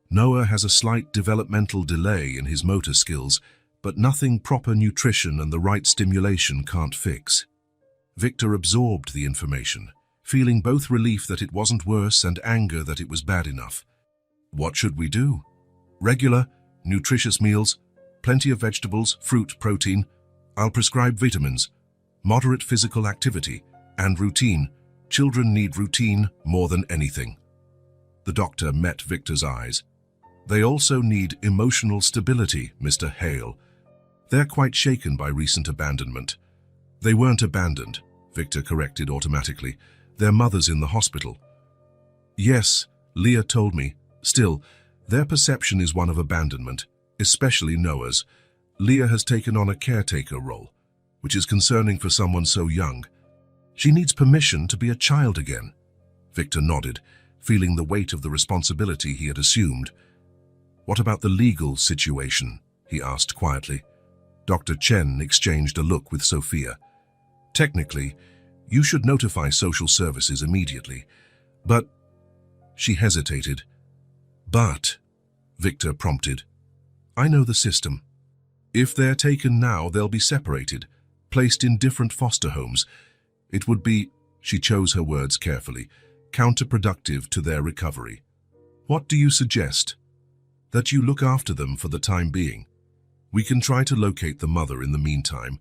Noah has a slight developmental delay in his motor skills, but nothing proper nutrition and the right stimulation can't fix." Victor absorbed the information, feeling both relief that it wasn't worse and anger that it was bad enough. "What should we do?" "Regular, nutritious meals, plenty of vegetables, fruit, protein. I'll prescribe vitamins, moderate physical activity, and routine. Children need routine more than anything." The doctor met Victor's eyes. "They also need emotional stability, Mr. Hale. They're quite shaken by recent abandonment." "They weren't abandoned," Victor corrected automatically. "Their mother's in the hospital." "Yes, Leah told me. Still, Their perception is one of abandonment, especially Noah's. Leah has taken on a caretaker role, which is concerning for someone so young. She needs permission to be a child again. Victor nodded, feeling the weight of the responsibility he had assumed. What about the legal situation? He asked quietly. Dr. Chen exchanged a look with Sophia. Technically, you should notify social services immediately, but... She hesitated. But, Victor prompted, I know the system. If they're taken now, they'll be separated, placed in different foster homes. It would be, she chose her words carefully, counterproductive to their recovery. What do you suggest? That you look after them for the time being. We can try to locate the mother in the meantime.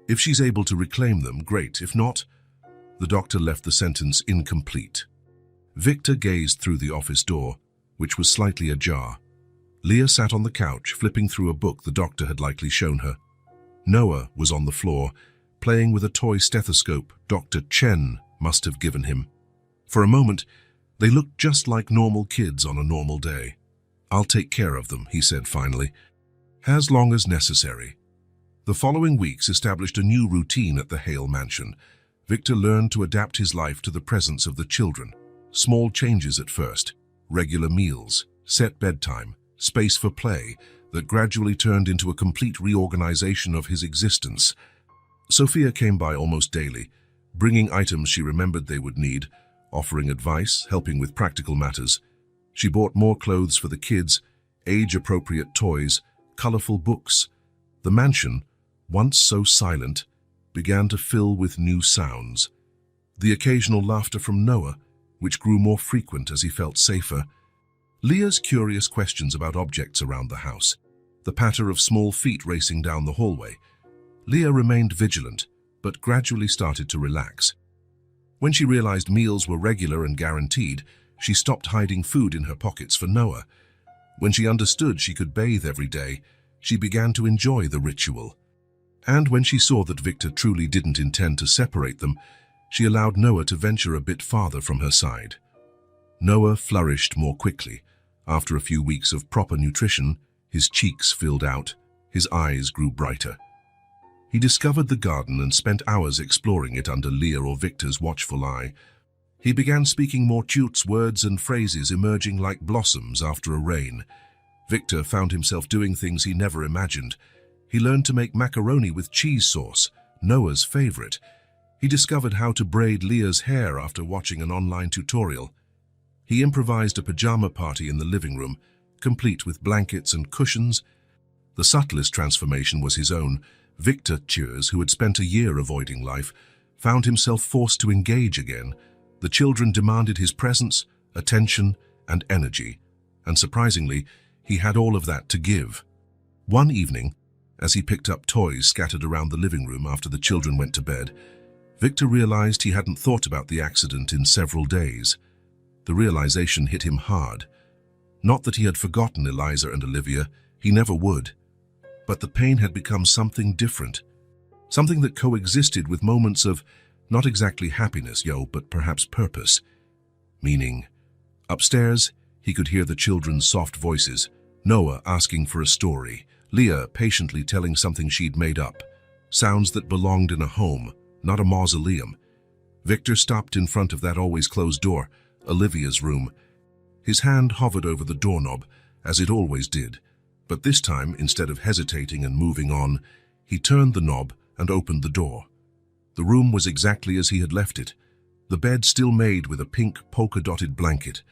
If she's able to reclaim them, great. If not, the doctor left the sentence incomplete. Victor gazed through the office door, which was slightly ajar. Leah sat on the couch, flipping through a book the doctor had likely shown her. Noah was on the floor, playing with a toy stethoscope Dr. Chen must have given him. For a moment, they looked just like normal kids on a normal day. I'll take care of them, he said finally, as long as necessary. The following weeks established a new routine at the Hale mansion. Victor learned to adapt his life to the presence of the children. Small changes at first, regular meals, set bedtime, space for play, that gradually turned into a complete reorganization of his existence. Sophia came by almost daily, bringing items she remembered they would need, offering advice, helping with practical matters. She bought more clothes for the kids, age-appropriate toys, colorful books. The mansion, once so silent, began to fill with new sounds. The occasional laughter from Noah, which grew more frequent as he felt safer. Leah's curious questions about objects around the house, the patter of small feet racing down the hallway. Leah remained vigilant, but gradually started to relax. When she realized meals were regular and guaranteed, she stopped hiding food in her pockets for Noah. When she understood she could bathe every day, she began to enjoy the ritual. And when she saw that Victor truly didn't intend to separate them, she allowed Noah to venture a bit farther from her side. Noah flourished more quickly. After a few weeks of proper nutrition, his cheeks filled out, his eyes grew brighter. He discovered the garden and spent hours exploring it under Leah or Victor's watchful eye. He began speaking more cute words and phrases emerging like blossoms after a rain. Victor found himself doing things he never imagined. He learned to make macaroni with cheese sauce, Noah's favorite. He discovered how to braid Leah's hair after watching an online tutorial. He improvised a pajama party in the living room, complete with blankets and cushions. The subtlest transformation was his own. Victor Cheers, who had spent a year avoiding life, found himself forced to engage again. The children demanded his presence, attention, and energy, and surprisingly, he had all of that to give. One evening, as he picked up toys scattered around the living room after the children went to bed, Victor realized he hadn't thought about the accident in several days. The realization hit him hard. Not that he had forgotten Eliza and Olivia, he never would. But the pain had become something different, something that coexisted with moments of not exactly happiness, but perhaps purpose. Meaning, upstairs, he could hear the children's soft voices, Noah asking for a story, Leah patiently telling something she'd made up, sounds that belonged in a home, not a mausoleum. Victor stopped in front of that always closed door, Olivia's room. His hand hovered over the doorknob, as it always did, but this time, instead of hesitating and moving on, he turned the knob and opened the door. The room was exactly as he had left it, the bed still made with a pink polka-dotted blanket,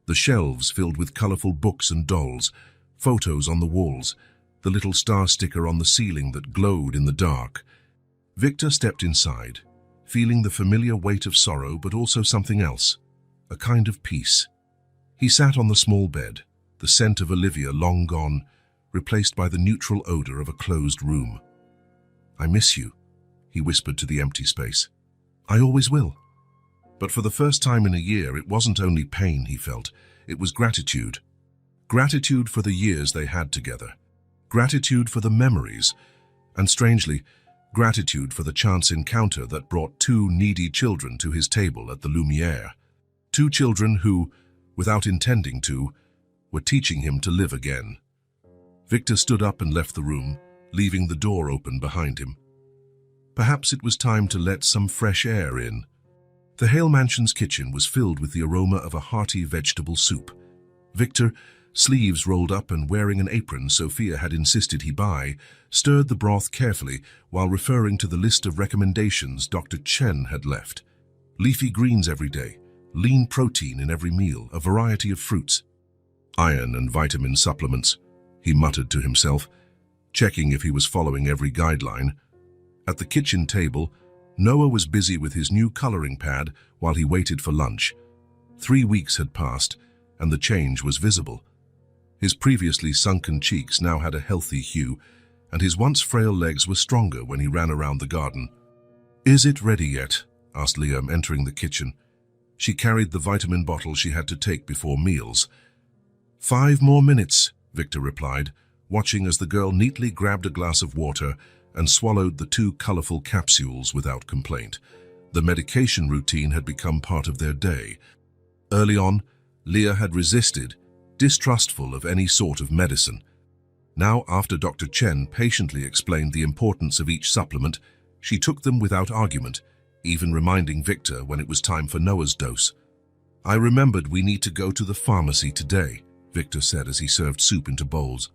the shelves filled with colorful books and dolls, photos on the walls, the little star sticker on the ceiling that glowed in the dark. Victor stepped inside, feeling the familiar weight of sorrow but also something else, a kind of peace. He sat on the small bed, the scent of Olivia long gone, replaced by the neutral odor of a closed room. "I miss you," he whispered to the empty space. "I always will." But for the first time in a year, it wasn't only pain he felt, it was gratitude. Gratitude for the years they had together. Gratitude for the memories. And strangely, gratitude for the chance encounter that brought two needy children to his table at the Lumiere. Two children who, without intending to, were teaching him to live again. Victor stood up and left the room, leaving the door open behind him. Perhaps it was time to let some fresh air in. The Hale Mansion's kitchen was filled with the aroma of a hearty vegetable soup. Victor, sleeves rolled up and wearing an apron Sophia had insisted he buy, stirred the broth carefully while referring to the list of recommendations Dr. Chen had left. Leafy greens every day, lean protein in every meal, a variety of fruits. Iron and vitamin supplements, he muttered to himself, checking if he was following every guideline. At the kitchen table, Noah was busy with his new coloring pad while he waited for lunch. 3 weeks had passed, and the change was visible. His previously sunken cheeks now had a healthy hue, and his once frail legs were stronger when he ran around the garden. "Is it ready yet?" asked Liam, entering the kitchen. She carried the vitamin bottle she had to take before meals. 5 more minutes, Victor replied, watching as the girl neatly grabbed a glass of water and swallowed the 2 colorful capsules without complaint. The medication routine had become part of their day. Early on, Leah had resisted, distrustful of any sort of medicine. Now, after Dr. Chen patiently explained the importance of each supplement, she took them without argument, even reminding Victor when it was time for Noah's dose. "I remembered we need to go to the pharmacy today," Victor said as he served soup into bowls.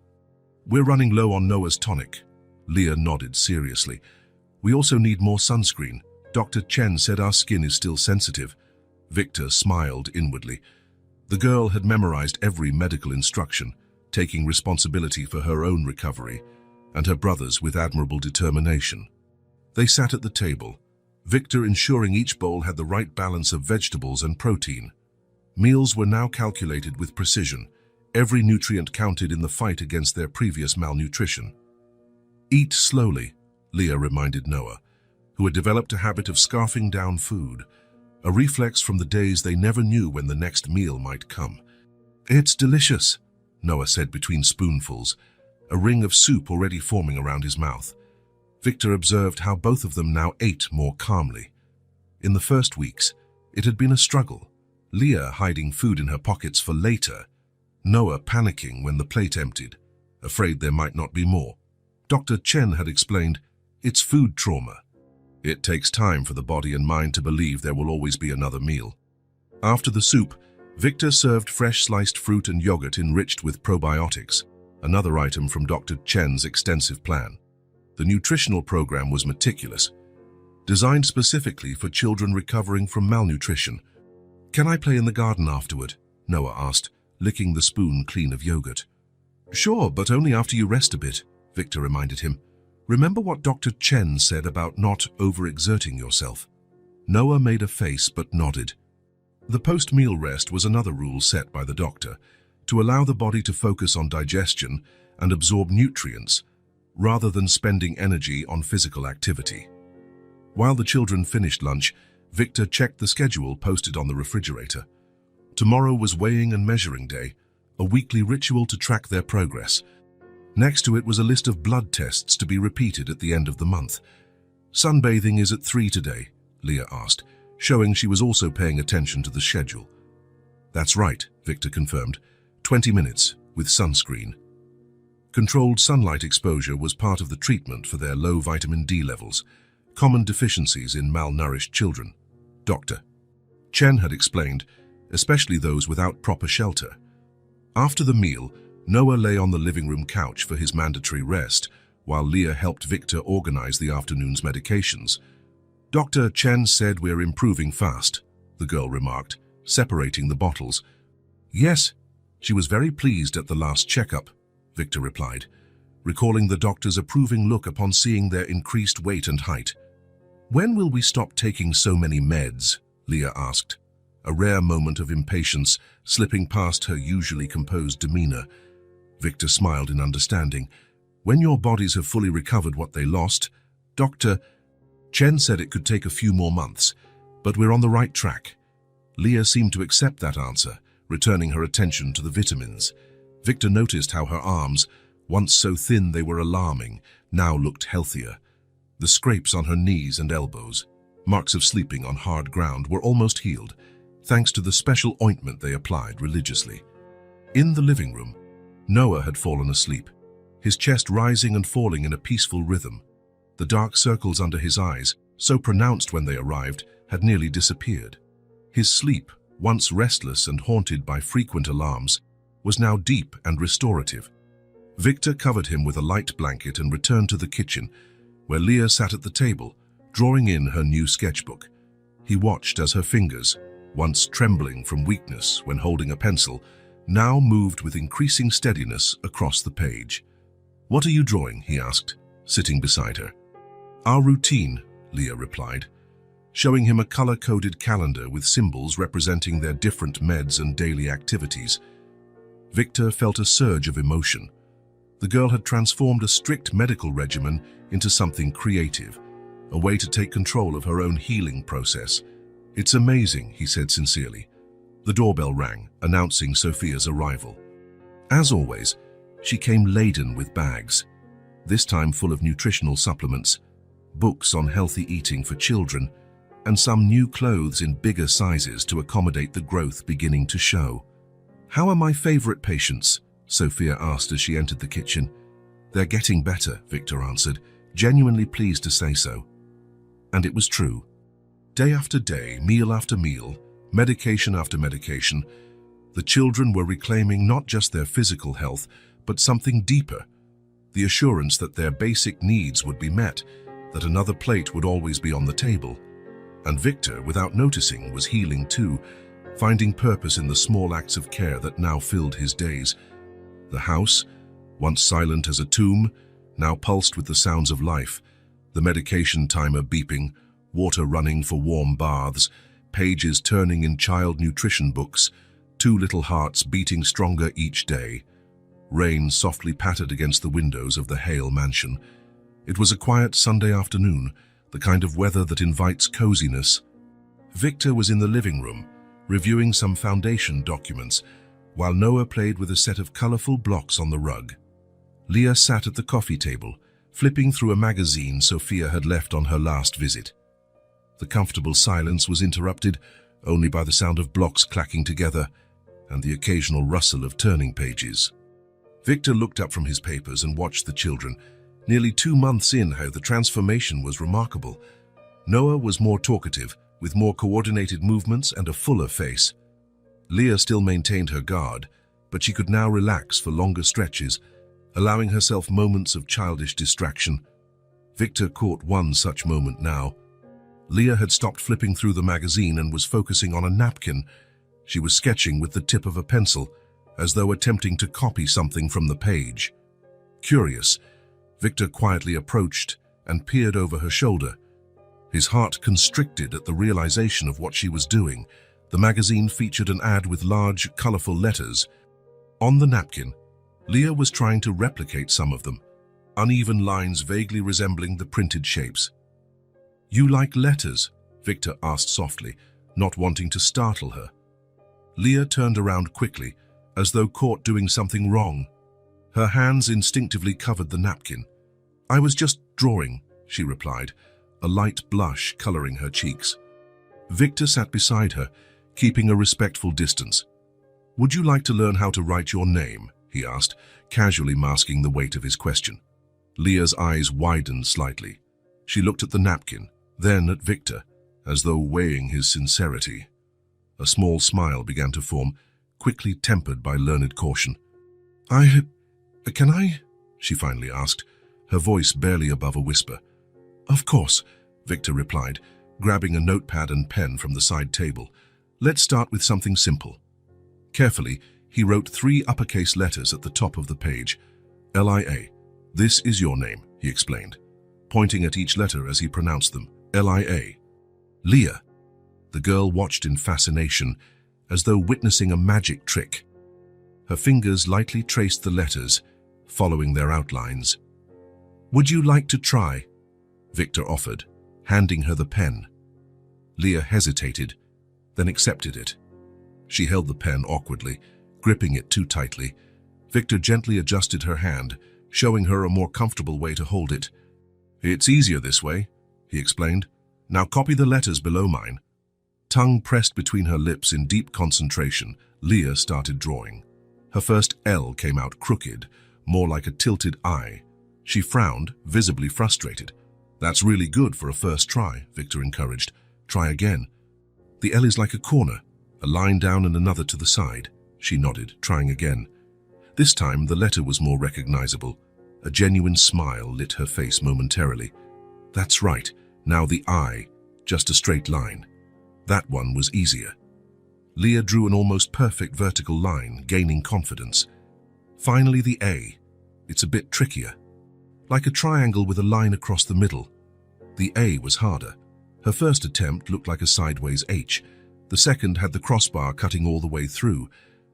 "We're running low on Noah's tonic." Leah nodded seriously. "We also need more sunscreen. Dr. Chen said our skin is still sensitive." Victor smiled inwardly. The girl had memorized every medical instruction, taking responsibility for her own recovery, and her brother's with admirable determination. They sat at the table, Victor ensuring each bowl had the right balance of vegetables and protein. Meals were now calculated with precision. Every nutrient counted in the fight against their previous malnutrition. "Eat slowly," Leah reminded Noah, who had developed a habit of scarfing down food, a reflex from the days they never knew when the next meal might come. "It's delicious," Noah said between spoonfuls, a ring of soup already forming around his mouth. Victor observed how both of them now ate more calmly. In the first weeks, it had been a struggle, Leah hiding food in her pockets for later, Noah panicking when the plate emptied, afraid there might not be more. Dr. Chen had explained, "It's food trauma. It takes time for the body and mind to believe there will always be another meal." After the soup, Victor served fresh sliced fruit and yogurt enriched with probiotics, another item from Dr. Chen's extensive plan. The nutritional program was meticulous, designed specifically for children recovering from malnutrition. "Can I play in the garden afterward?" Noah asked, licking the spoon clean of yogurt. "Sure, but only after you rest a bit," Victor reminded him. "Remember what Dr. Chen said about not overexerting yourself?" Noah made a face but nodded. The post-meal rest was another rule set by the doctor, to allow the body to focus on digestion and absorb nutrients, rather than spending energy on physical activity. While the children finished lunch, Victor checked the schedule posted on the refrigerator. Tomorrow was weighing and measuring day, a weekly ritual to track their progress. Next to it was a list of blood tests to be repeated at the end of the month. "Sunbathing is at 3 today," Leah asked, showing she was also paying attention to the schedule. "That's right," Victor confirmed. 20 minutes, with sunscreen. Controlled sunlight exposure was part of the treatment for their low vitamin D levels, common deficiencies in malnourished children. Dr. Chen had explained, especially those without proper shelter. After the meal, Noah lay on the living room couch for his mandatory rest, while Leah helped Victor organize the afternoon's medications. "Dr. Chen said we're improving fast," the girl remarked, separating the bottles. "Yes, she was very pleased at the last checkup," Victor replied, recalling the doctor's approving look upon seeing their increased weight and height. "When will we stop taking so many meds?" Leah asked, a rare moment of impatience slipping past her usually composed demeanor. Victor smiled in understanding. "When your bodies have fully recovered what they lost, Dr. Chen said it could take a few more months, but we're on the right track." Leah seemed to accept that answer, returning her attention to the vitamins. Victor noticed how her arms, once so thin they were alarming, now looked healthier. The scrapes on her knees and elbows, marks of sleeping on hard ground, were almost healed, thanks to the special ointment they applied religiously. In the living room, Noah had fallen asleep, his chest rising and falling in a peaceful rhythm. The dark circles under his eyes, so pronounced when they arrived, had nearly disappeared. His sleep, once restless and haunted by frequent alarms, was now deep and restorative. Victor covered him with a light blanket and returned to the kitchen, where Leah sat at the table, drawing in her new sketchbook. He watched as her fingers, once trembling from weakness when holding a pencil, now moved with increasing steadiness across the page. "What are you drawing?" he asked, sitting beside her. "Our routine," Leah replied, showing him a color-coded calendar with symbols representing their different meds and daily activities. Victor felt a surge of emotion. The girl had transformed a strict medical regimen into something creative, a way to take control of her own healing process. "It's amazing," he said sincerely. The doorbell rang, announcing Sophia's arrival. As always, she came laden with bags, this time full of nutritional supplements, books on healthy eating for children, and some new clothes in bigger sizes to accommodate the growth beginning to show. "How are my favorite patients?" Sophia asked as she entered the kitchen. "They're getting better," Victor answered, genuinely pleased to say so. And it was true. Day after day, meal after meal, medication after medication, the children were reclaiming not just their physical health, but something deeper, the assurance that their basic needs would be met, that another plate would always be on the table. And Victor, without noticing, was healing too, finding purpose in the small acts of care that now filled his days. The house, once silent as a tomb, now pulsed with the sounds of life, the medication timer beeping, water running for warm baths, pages turning in child nutrition books, two little hearts beating stronger each day. Rain softly pattered against the windows of the Hale mansion. It was a quiet Sunday afternoon, the kind of weather that invites coziness. Victor was in the living room, reviewing some foundation documents, while Noah played with a set of colorful blocks on the rug. Leah sat at the coffee table, flipping through a magazine Sophia had left on her last visit. The comfortable silence was interrupted only by the sound of blocks clacking together and the occasional rustle of turning pages. Victor looked up from his papers and watched the children. Nearly 2 months in, how the transformation was remarkable. Noah was more talkative, with more coordinated movements and a fuller face. Leah still maintained her guard, but she could now relax for longer stretches, allowing herself moments of childish distraction. Victor caught one such moment now. Leah had stopped flipping through the magazine and was focusing on a napkin. She was sketching with the tip of a pencil, as though attempting to copy something from the page. Curious, Victor quietly approached and peered over her shoulder. His heart constricted at the realization of what she was doing. The magazine featured an ad with large, colorful letters. On the napkin, Leah was trying to replicate some of them, uneven lines vaguely resembling the printed shapes. "You like letters?" Victor asked softly, not wanting to startle her. Leah turned around quickly, as though caught doing something wrong. Her hands instinctively covered the napkin. "I was just drawing," she replied, a light blush coloring her cheeks. Victor sat beside her, keeping a respectful distance. "Would you like to learn how to write your name?" he asked, casually masking the weight of his question. Leah's eyes widened slightly. She looked at the napkin, then at Victor, as though weighing his sincerity. A small smile began to form, quickly tempered by learned caution. Can I?" she finally asked, her voice barely above a whisper. "Of course," Victor replied, grabbing a notepad and pen from the side table. "Let's start with something simple." Carefully, he wrote 3 uppercase letters at the top of the page. "Lia. This is your name," he explained, pointing at each letter as he pronounced them. "Lia. Leah." The girl watched in fascination, as though witnessing a magic trick. Her fingers lightly traced the letters, following their outlines. "Would you like to try?" Victor offered, handing her the pen. Leah hesitated, then accepted it. She held the pen awkwardly, gripping it too tightly. Victor gently adjusted her hand, showing her a more comfortable way to hold it. "It's easier this way," he explained. "Now copy the letters below mine." Tongue pressed between her lips in deep concentration, Leah started drawing. Her first L came out crooked, more like a tilted I. She frowned, visibly frustrated. "That's really good for a first try," Victor encouraged. "Try again." "The L is like a corner, a line down and another to the side." She nodded, trying again. This time the letter was more recognizable. A genuine smile lit her face momentarily. "That's right, now the I, just a straight line." That one was easier. Leah drew an almost perfect vertical line, gaining confidence. Finally the A. It's a bit trickier. Like a triangle with a line across the middle. The A was harder. Her first attempt looked like a sideways H. The second had the crossbar cutting all the way through,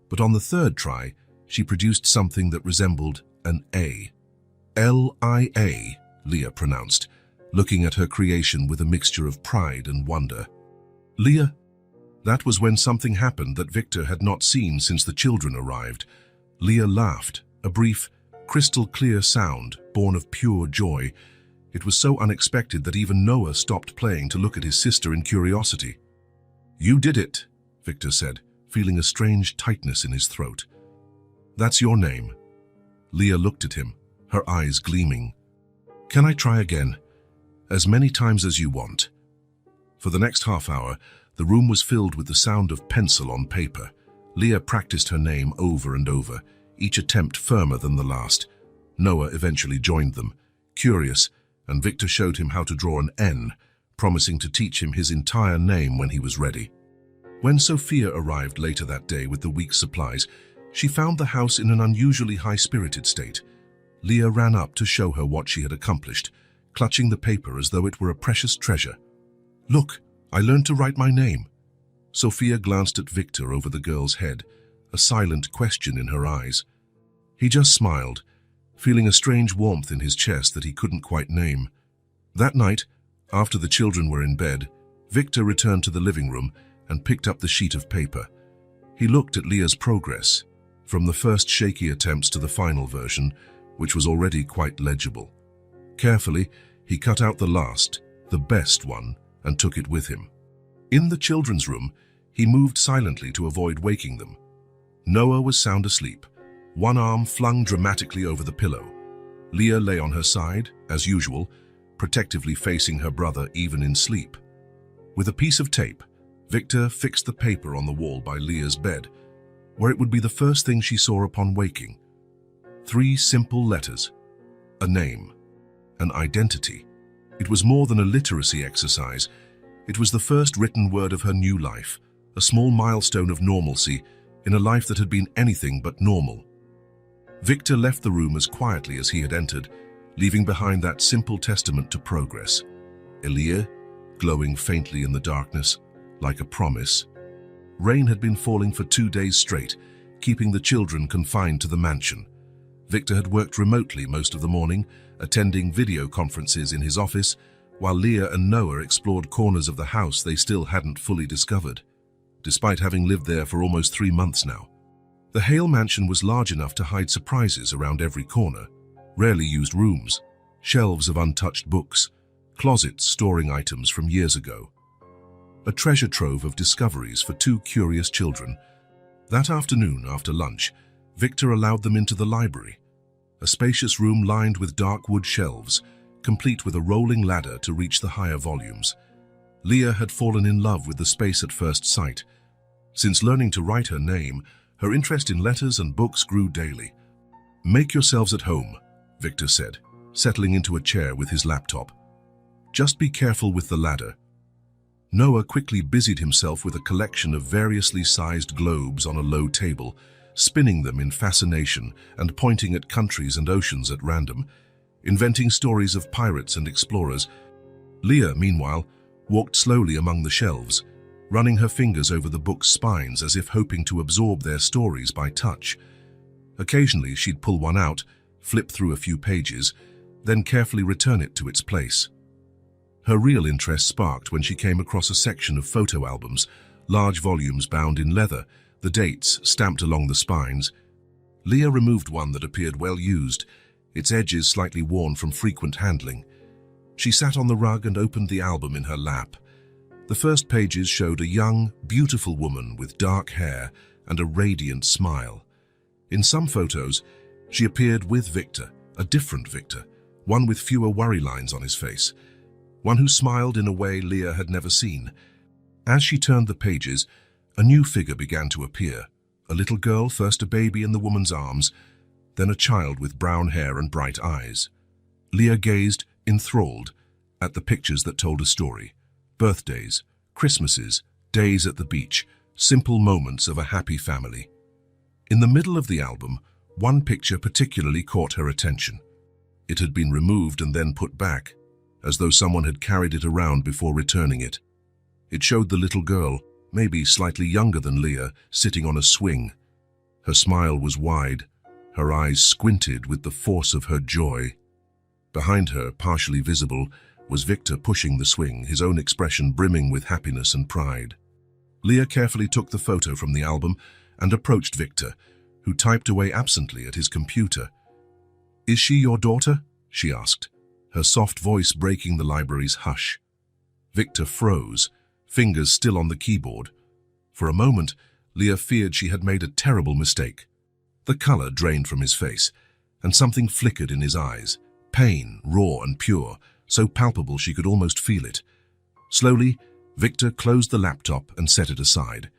but on the third try, she produced something that resembled an A. "L-I-A," Leah pronounced, looking at her creation with a mixture of pride and wonder. "Leah?" That was when something happened that Victor had not seen since the children arrived. Leah laughed, a brief, crystal-clear sound, born of pure joy. It was so unexpected that even Noah stopped playing to look at his sister in curiosity. "You did it," Victor said, feeling a strange tightness in his throat. "That's your name." Leah looked at him, her eyes gleaming. "Can I try again?" "As many times as you want." For the next half hour, the room was filled with the sound of pencil on paper. Leah practiced her name over and over, each attempt firmer than the last. Noah eventually joined them, curious, and Victor showed him how to draw an N, promising to teach him his entire name when he was ready. When Sophia arrived later that day with the week's supplies, she found the house in an unusually high-spirited state. Leah ran up to show her what she had accomplished, clutching the paper as though it were a precious treasure. "Look, I learned to write my name." Sophia glanced at Victor over the girl's head, a silent question in her eyes. He just smiled, feeling a strange warmth in his chest that he couldn't quite name. That night, after the children were in bed, Victor returned to the living room and picked up the sheet of paper. He looked at Leah's progress, from the first shaky attempts to the final version, which was already quite legible. Carefully, he cut out the last, the best one, and took it with him. In the children's room, he moved silently to avoid waking them. Noah was sound asleep, one arm flung dramatically over the pillow. Leah lay on her side, as usual, protectively facing her brother even in sleep. With a piece of tape, Victor fixed the paper on the wall by Leah's bed, where it would be the first thing she saw upon waking. 3 simple letters, a name, an identity. It was more than a literacy exercise. It was the first written word of her new life, a small milestone of normalcy in a life that had been anything but normal. Victor left the room as quietly as he had entered, leaving behind that simple testament to progress. Elia, glowing faintly in the darkness, like a promise. Rain had been falling for 2 days straight, keeping the children confined to the mansion. Victor had worked remotely most of the morning, attending video conferences in his office, while Leah and Noah explored corners of the house they still hadn't fully discovered, despite having lived there for almost 3 months now. The Hale mansion was large enough to hide surprises around every corner, rarely used rooms, shelves of untouched books, closets storing items from years ago. A treasure trove of discoveries for 2 curious children. That afternoon, after lunch, Victor allowed them into the library, a spacious room lined with dark wood shelves, complete with a rolling ladder to reach the higher volumes. Leah had fallen in love with the space at first sight. Since learning to write her name, her interest in letters and books grew daily. "Make yourselves at home," Victor said, settling into a chair with his laptop. "Just be careful with the ladder." Noah quickly busied himself with a collection of variously sized globes on a low table, spinning them in fascination and pointing at countries and oceans at random, inventing stories of pirates and explorers. Leah, meanwhile, walked slowly among the shelves, running her fingers over the book's spines as if hoping to absorb their stories by touch. Occasionally, she'd pull one out, flip through a few pages, then carefully return it to its place. Her real interest sparked when she came across a section of photo albums, large volumes bound in leather, the dates stamped along the spines. Leah removed one that appeared well used, its edges slightly worn from frequent handling. She sat on the rug and opened the album in her lap. The first pages showed a young, beautiful woman with dark hair and a radiant smile. In some photos, she appeared with Victor, a different Victor, one with fewer worry lines on his face, one who smiled in a way Leah had never seen. As she turned the pages, a new figure began to appear, a little girl, first a baby in the woman's arms, then a child with brown hair and bright eyes. Leah gazed, enthralled, at the pictures that told a story. Birthdays, Christmases, days at the beach, simple moments of a happy family. In the middle of the album, one picture particularly caught her attention. It had been removed and then put back, as though someone had carried it around before returning it. It showed the little girl, maybe slightly younger than Leah, sitting on a swing. Her smile was wide, her eyes squinted with the force of her joy. Behind her, partially visible, was Victor pushing the swing, his own expression brimming with happiness and pride. Leah carefully took the photo from the album and approached Victor, who typed away absently at his computer. "Is she your daughter?" she asked, her soft voice breaking the library's hush. Victor froze, fingers still on the keyboard. For a moment, Leah feared she had made a terrible mistake. The color drained from his face, and something flickered in his eyes. Pain, raw and pure, so palpable she could almost feel it. Slowly, Victor closed the laptop and set it aside.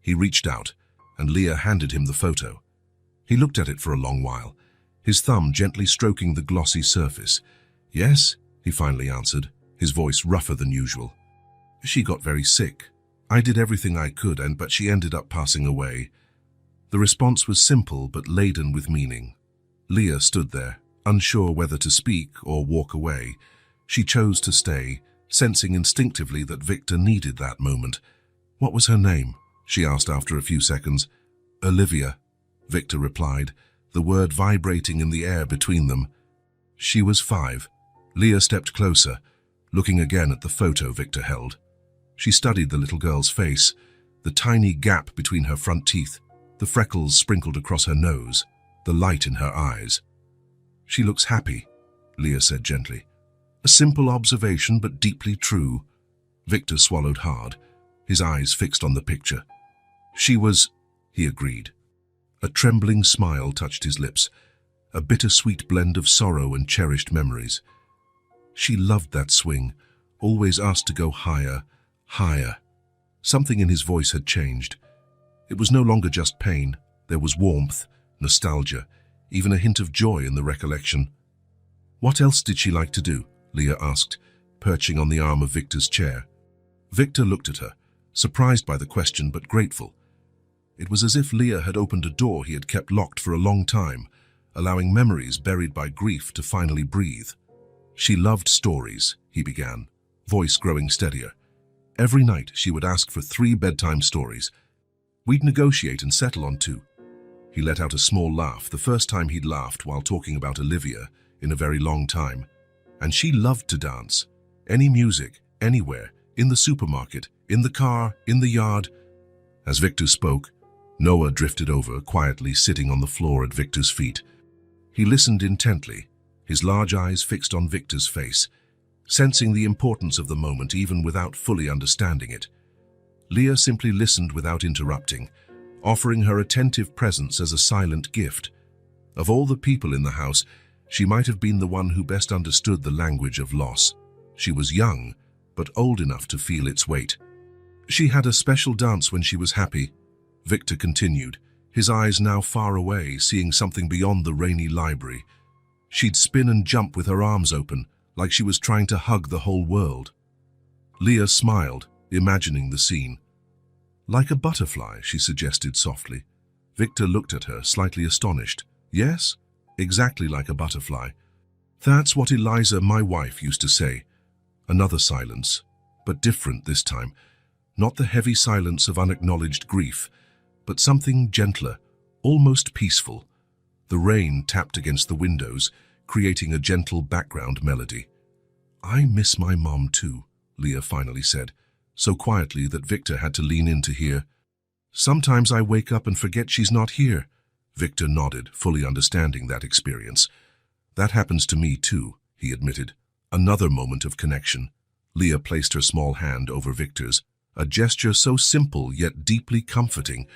He reached out, and Leah handed him the photo. He looked at it for a long while, his thumb gently stroking the glossy surface. "Yes," he finally answered, his voice rougher than usual. "She got very sick. I did everything I could, but she ended up passing away." The response was simple but laden with meaning. Leah stood there, unsure whether to speak or walk away. She chose to stay, sensing instinctively that Victor needed that moment. "What was her name?" she asked after a few seconds. "Olivia," Victor replied, the word vibrating in the air between them. "She was 5. Leah stepped closer, looking again at the photo Victor held. She studied the little girl's face, the tiny gap between her front teeth, the freckles sprinkled across her nose, the light in her eyes. "She looks happy," Leah said gently. A simple observation, but deeply true. Victor swallowed hard, his eyes fixed on the picture. "She was," he agreed. A trembling smile touched his lips, a bittersweet blend of sorrow and cherished memories. "She loved that swing, always asked to go higher, higher." Something in his voice had changed. It was no longer just pain. There was warmth, nostalgia, even a hint of joy in the recollection. "What else did she like to do?" Leah asked, perching on the arm of Victor's chair. Victor looked at her, surprised by the question but grateful. It was as if Leah had opened a door he had kept locked for a long time, allowing memories buried by grief to finally breathe. "She loved stories," he began, voice growing steadier. "Every night she would ask for 3 bedtime stories. We'd negotiate and settle on 2. He let out a small laugh, the first time he'd laughed while talking about Olivia in a very long time. "And she loved to dance. Any music, anywhere, in the supermarket, in the car, in the yard." As Victor spoke, Noah drifted over, quietly sitting on the floor at Victor's feet. He listened intently, his large eyes fixed on Victor's face, sensing the importance of the moment even without fully understanding it. Leah simply listened without interrupting, offering her attentive presence as a silent gift. Of all the people in the house, she might have been the one who best understood the language of loss. She was young, but old enough to feel its weight. "She had a special dance when she was happy," Victor continued, his eyes now far away, seeing something beyond the rainy library. "She'd spin and jump with her arms open, like she was trying to hug the whole world." Leah smiled, imagining the scene. "Like a butterfly," she suggested softly. Victor looked at her, slightly astonished. "Yes, exactly like a butterfly. That's what Eliza, my wife, used to say." Another silence, but different this time. Not the heavy silence of unacknowledged grief, but something gentler, almost peaceful. The rain tapped against the windows, creating a gentle background melody. "I miss my mom too," Leah finally said, so quietly that Victor had to lean in to hear. "Sometimes I wake up and forget she's not here." Victor nodded, fully understanding that experience. "That happens to me too," he admitted. Another moment of connection. Leah placed her small hand over Victor's, a gesture so simple yet deeply comforting.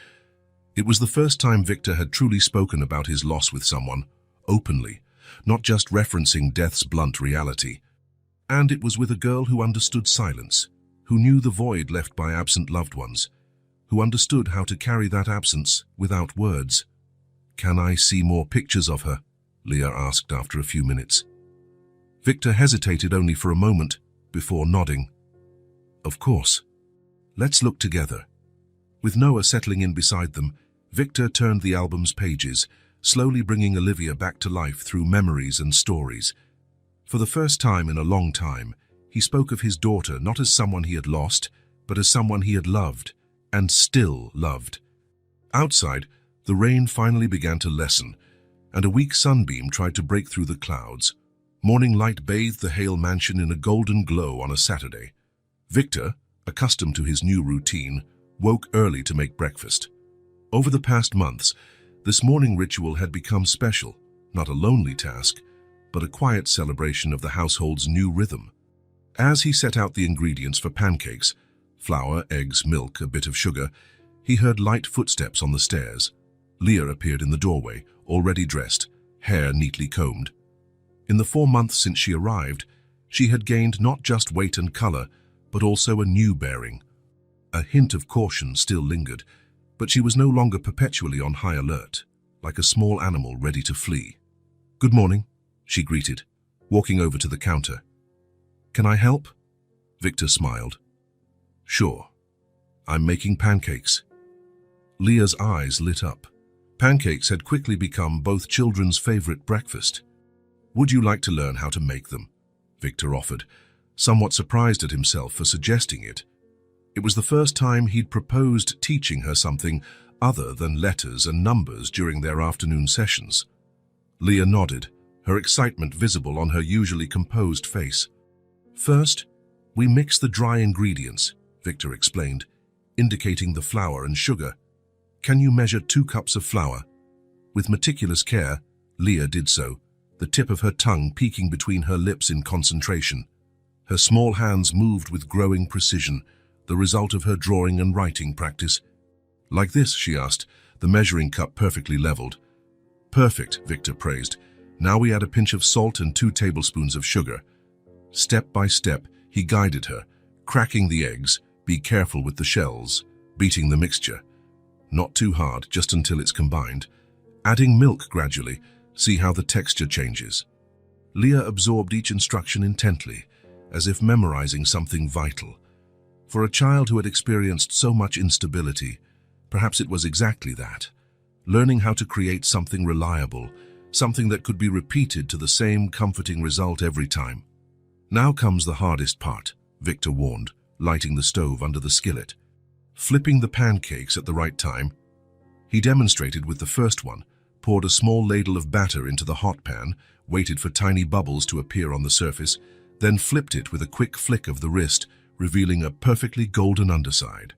It was the first time Victor had truly spoken about his loss with someone, openly, not just referencing death's blunt reality. And it was with a girl who understood silence, who knew the void left by absent loved ones, who understood how to carry that absence without words. "Can I see more pictures of her?" Leah asked after a few minutes. Victor hesitated only for a moment before nodding. "Of course. Let's look together." With Noah settling in beside them, Victor turned the album's pages, slowly bringing Olivia back to life through memories and stories. For the first time in a long time, he spoke of his daughter not as someone he had lost, but as someone he had loved, and still loved. Outside, the rain finally began to lessen, and a weak sunbeam tried to break through the clouds. Morning light bathed the Hale mansion in a golden glow on a Saturday. Victor, accustomed to his new routine, woke early to make breakfast. Over the past months, this morning ritual had become special, not a lonely task, but a quiet celebration of the household's new rhythm. As he set out the ingredients for pancakes, flour, eggs, milk, a bit of sugar, he heard light footsteps on the stairs. Leah appeared in the doorway, already dressed, hair neatly combed. In the 4 months since she arrived, she had gained not just weight and color, but also a new bearing. A hint of caution still lingered, but she was no longer perpetually on high alert, like a small animal ready to flee. "Good morning," she greeted, walking over to the counter. "Can I help?" Victor smiled. "Sure. I'm making pancakes." Leah's eyes lit up. Pancakes had quickly become both children's favorite breakfast. "Would you like to learn how to make them?" Victor offered, somewhat surprised at himself for suggesting it. It was the first time he'd proposed teaching her something other than letters and numbers during their afternoon sessions. Leah nodded, her excitement visible on her usually composed face. "First, we mix the dry ingredients," Victor explained, indicating the flour and sugar. "Can you measure 2 cups of flour?" With meticulous care, Leah did so, the tip of her tongue peeking between her lips in concentration. Her small hands moved with growing precision, the result of her drawing and writing practice. "Like this?" she asked, the measuring cup perfectly leveled. "Perfect," Victor praised. "Now we add a pinch of salt and 2 tablespoons of sugar." Step by step, he guided her, cracking the eggs, be careful with the shells, beating the mixture. Not too hard, just until it's combined. Adding milk gradually, see how the texture changes. Leah absorbed each instruction intently, as if memorizing something vital. For a child who had experienced so much instability, perhaps it was exactly that. Learning how to create something reliable, something that could be repeated to the same comforting result every time. "Now comes the hardest part," Victor warned, lighting the stove under the skillet. Flipping the pancakes at the right time. He demonstrated with the first one, poured a small ladle of batter into the hot pan, waited for tiny bubbles to appear on the surface, then flipped it with a quick flick of the wrist, revealing a perfectly golden underside.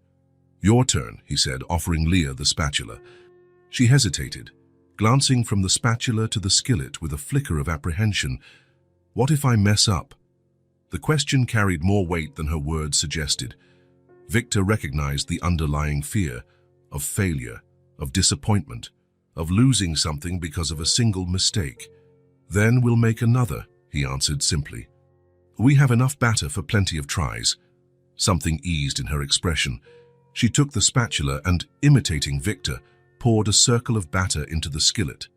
"Your turn," he said, offering Leah the spatula. She hesitated, glancing from the spatula to the skillet with a flicker of apprehension. What if I mess up? The question carried more weight than her words suggested. Victor recognized the underlying fear of failure, of disappointment, of losing something because of a single mistake. "Then we'll make another," he answered simply. "We have enough batter for plenty of tries." Something eased in her expression. She took the spatula and, imitating Victor, poured a circle of batter into the skillet.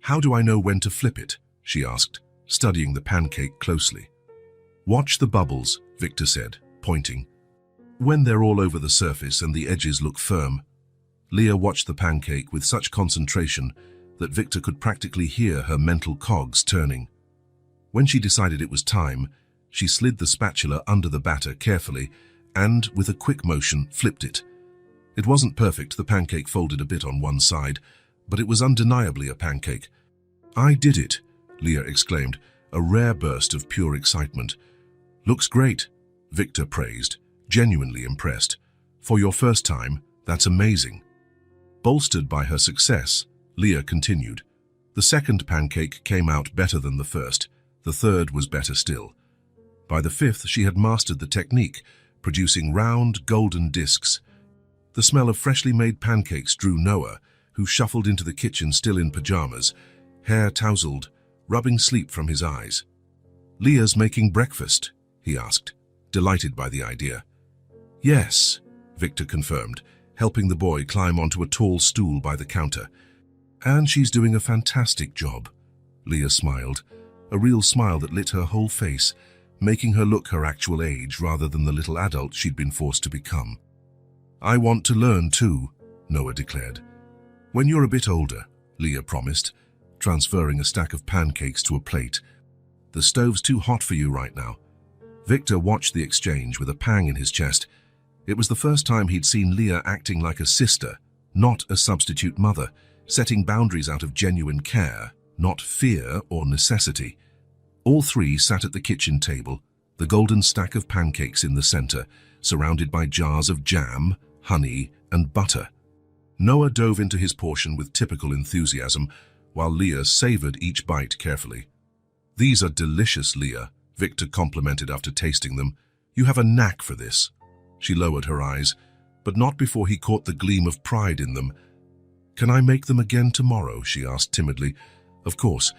"How do I know when to flip it?" she asked, studying the pancake closely. "Watch the bubbles," Victor said, pointing. "When they're all over the surface and the edges look firm." Leah watched the pancake with such concentration that Victor could practically hear her mental cogs turning. When she decided it was time, she slid the spatula under the batter carefully and, with a quick motion, flipped it. It wasn't perfect, the pancake folded a bit on one side, but it was undeniably a pancake. "I did it," Leah exclaimed, a rare burst of pure excitement. "Looks great," Victor praised, genuinely impressed. "For your first time, that's amazing." Bolstered by her success, Leah continued. The second pancake came out better than the first. The third was better still. By the fifth, she had mastered the technique, producing round, golden discs. The smell of freshly made pancakes drew Noah, who shuffled into the kitchen still in pajamas, hair tousled, rubbing sleep from his eyes. "Leah's making breakfast?" he asked, delighted by the idea. "Yes," Victor confirmed, helping the boy climb onto a tall stool by the counter. "And she's doing a fantastic job." Leah smiled, a real smile that lit her whole face, making her look her actual age rather than the little adult she'd been forced to become. "I want to learn too," Noah declared. "When you're a bit older," Leah promised, transferring a stack of pancakes to a plate. "The stove's too hot for you right now." Victor watched the exchange with a pang in his chest. It was the first time he'd seen Leah acting like a sister, not a substitute mother, setting boundaries out of genuine care, not fear or necessity. All three sat at the kitchen table, the golden stack of pancakes in the center, surrounded by jars of jam, honey, and butter. Noah dove into his portion with typical enthusiasm, while Leah savored each bite carefully. "These are delicious, Leah," Victor complimented after tasting them. "You have a knack for this." She lowered her eyes, but not before he caught the gleam of pride in them. "Can I make them again tomorrow?" she asked timidly. "Of course.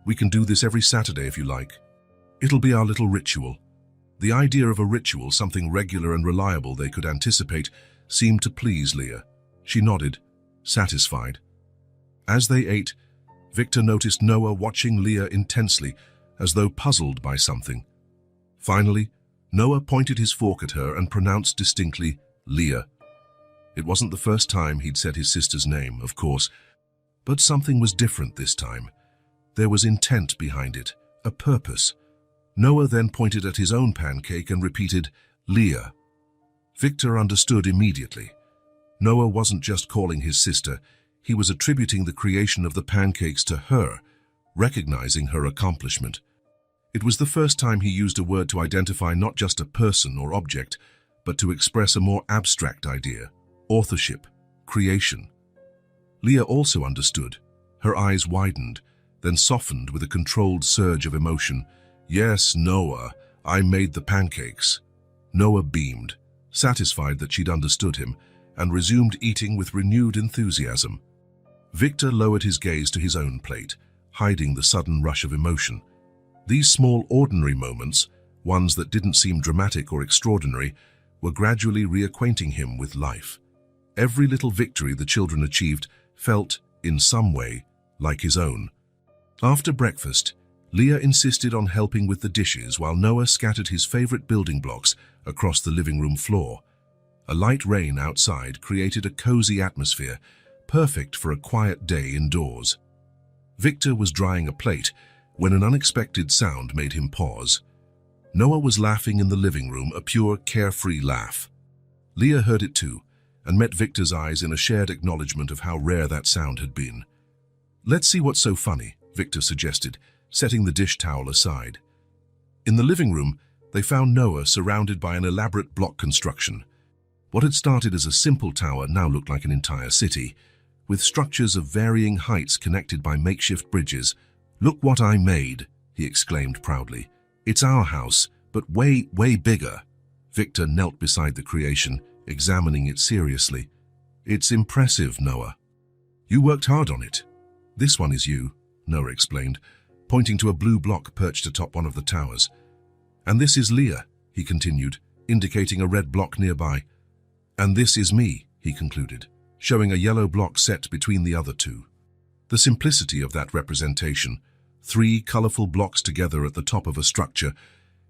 We can do this every Saturday if you like. It'll be our little ritual." The idea of a ritual, something regular and reliable they could anticipate, seemed to please Leah. She nodded, satisfied. As they ate, Victor noticed Noah watching Leah intensely, as though puzzled by something. Finally, Noah pointed his fork at her and pronounced distinctly, "Leah." It wasn't the first time he'd said his sister's name, of course, but something was different this time. There was intent behind it, a purpose. Noah then pointed at his own pancake and repeated, "Leah." Victor understood immediately. Noah wasn't just calling his sister, he was attributing the creation of the pancakes to her, recognizing her accomplishment. It was the first time he used a word to identify not just a person or object, but to express a more abstract idea, authorship, creation. Leah also understood. Her eyes widened, then softened with a controlled surge of emotion. "Yes, Noah, I made the pancakes." Noah beamed, satisfied that she'd understood him, and resumed eating with renewed enthusiasm. Victor lowered his gaze to his own plate, hiding the sudden rush of emotion. These small, ordinary moments, ones that didn't seem dramatic or extraordinary, were gradually reacquainting him with life. Every little victory the children achieved felt, in some way, like his own. After breakfast, Leah insisted on helping with the dishes while Noah scattered his favorite building blocks across the living room floor. A light rain outside created a cozy atmosphere, perfect for a quiet day indoors. Victor was drying a plate when an unexpected sound made him pause. Noah was laughing in the living room, a pure, carefree laugh. Leah heard it too, and met Victor's eyes in a shared acknowledgement of how rare that sound had been. "Let's see what's so funny," Victor suggested, setting the dish towel aside. In the living room, they found Noah surrounded by an elaborate block construction. What had started as a simple tower now looked like an entire city, with structures of varying heights connected by makeshift bridges. "Look what I made," he exclaimed proudly. "It's our house, but way, way bigger." Victor knelt beside the creation, examining it seriously. "It's impressive, Noah. You worked hard on it." "This one is you," Noah explained, pointing to a blue block perched atop one of the towers. "And this is Leah," he continued, indicating a red block nearby. "And this is me," he concluded, showing a yellow block set between the other two. The simplicity of that representation, three colorful blocks together at the top of a structure,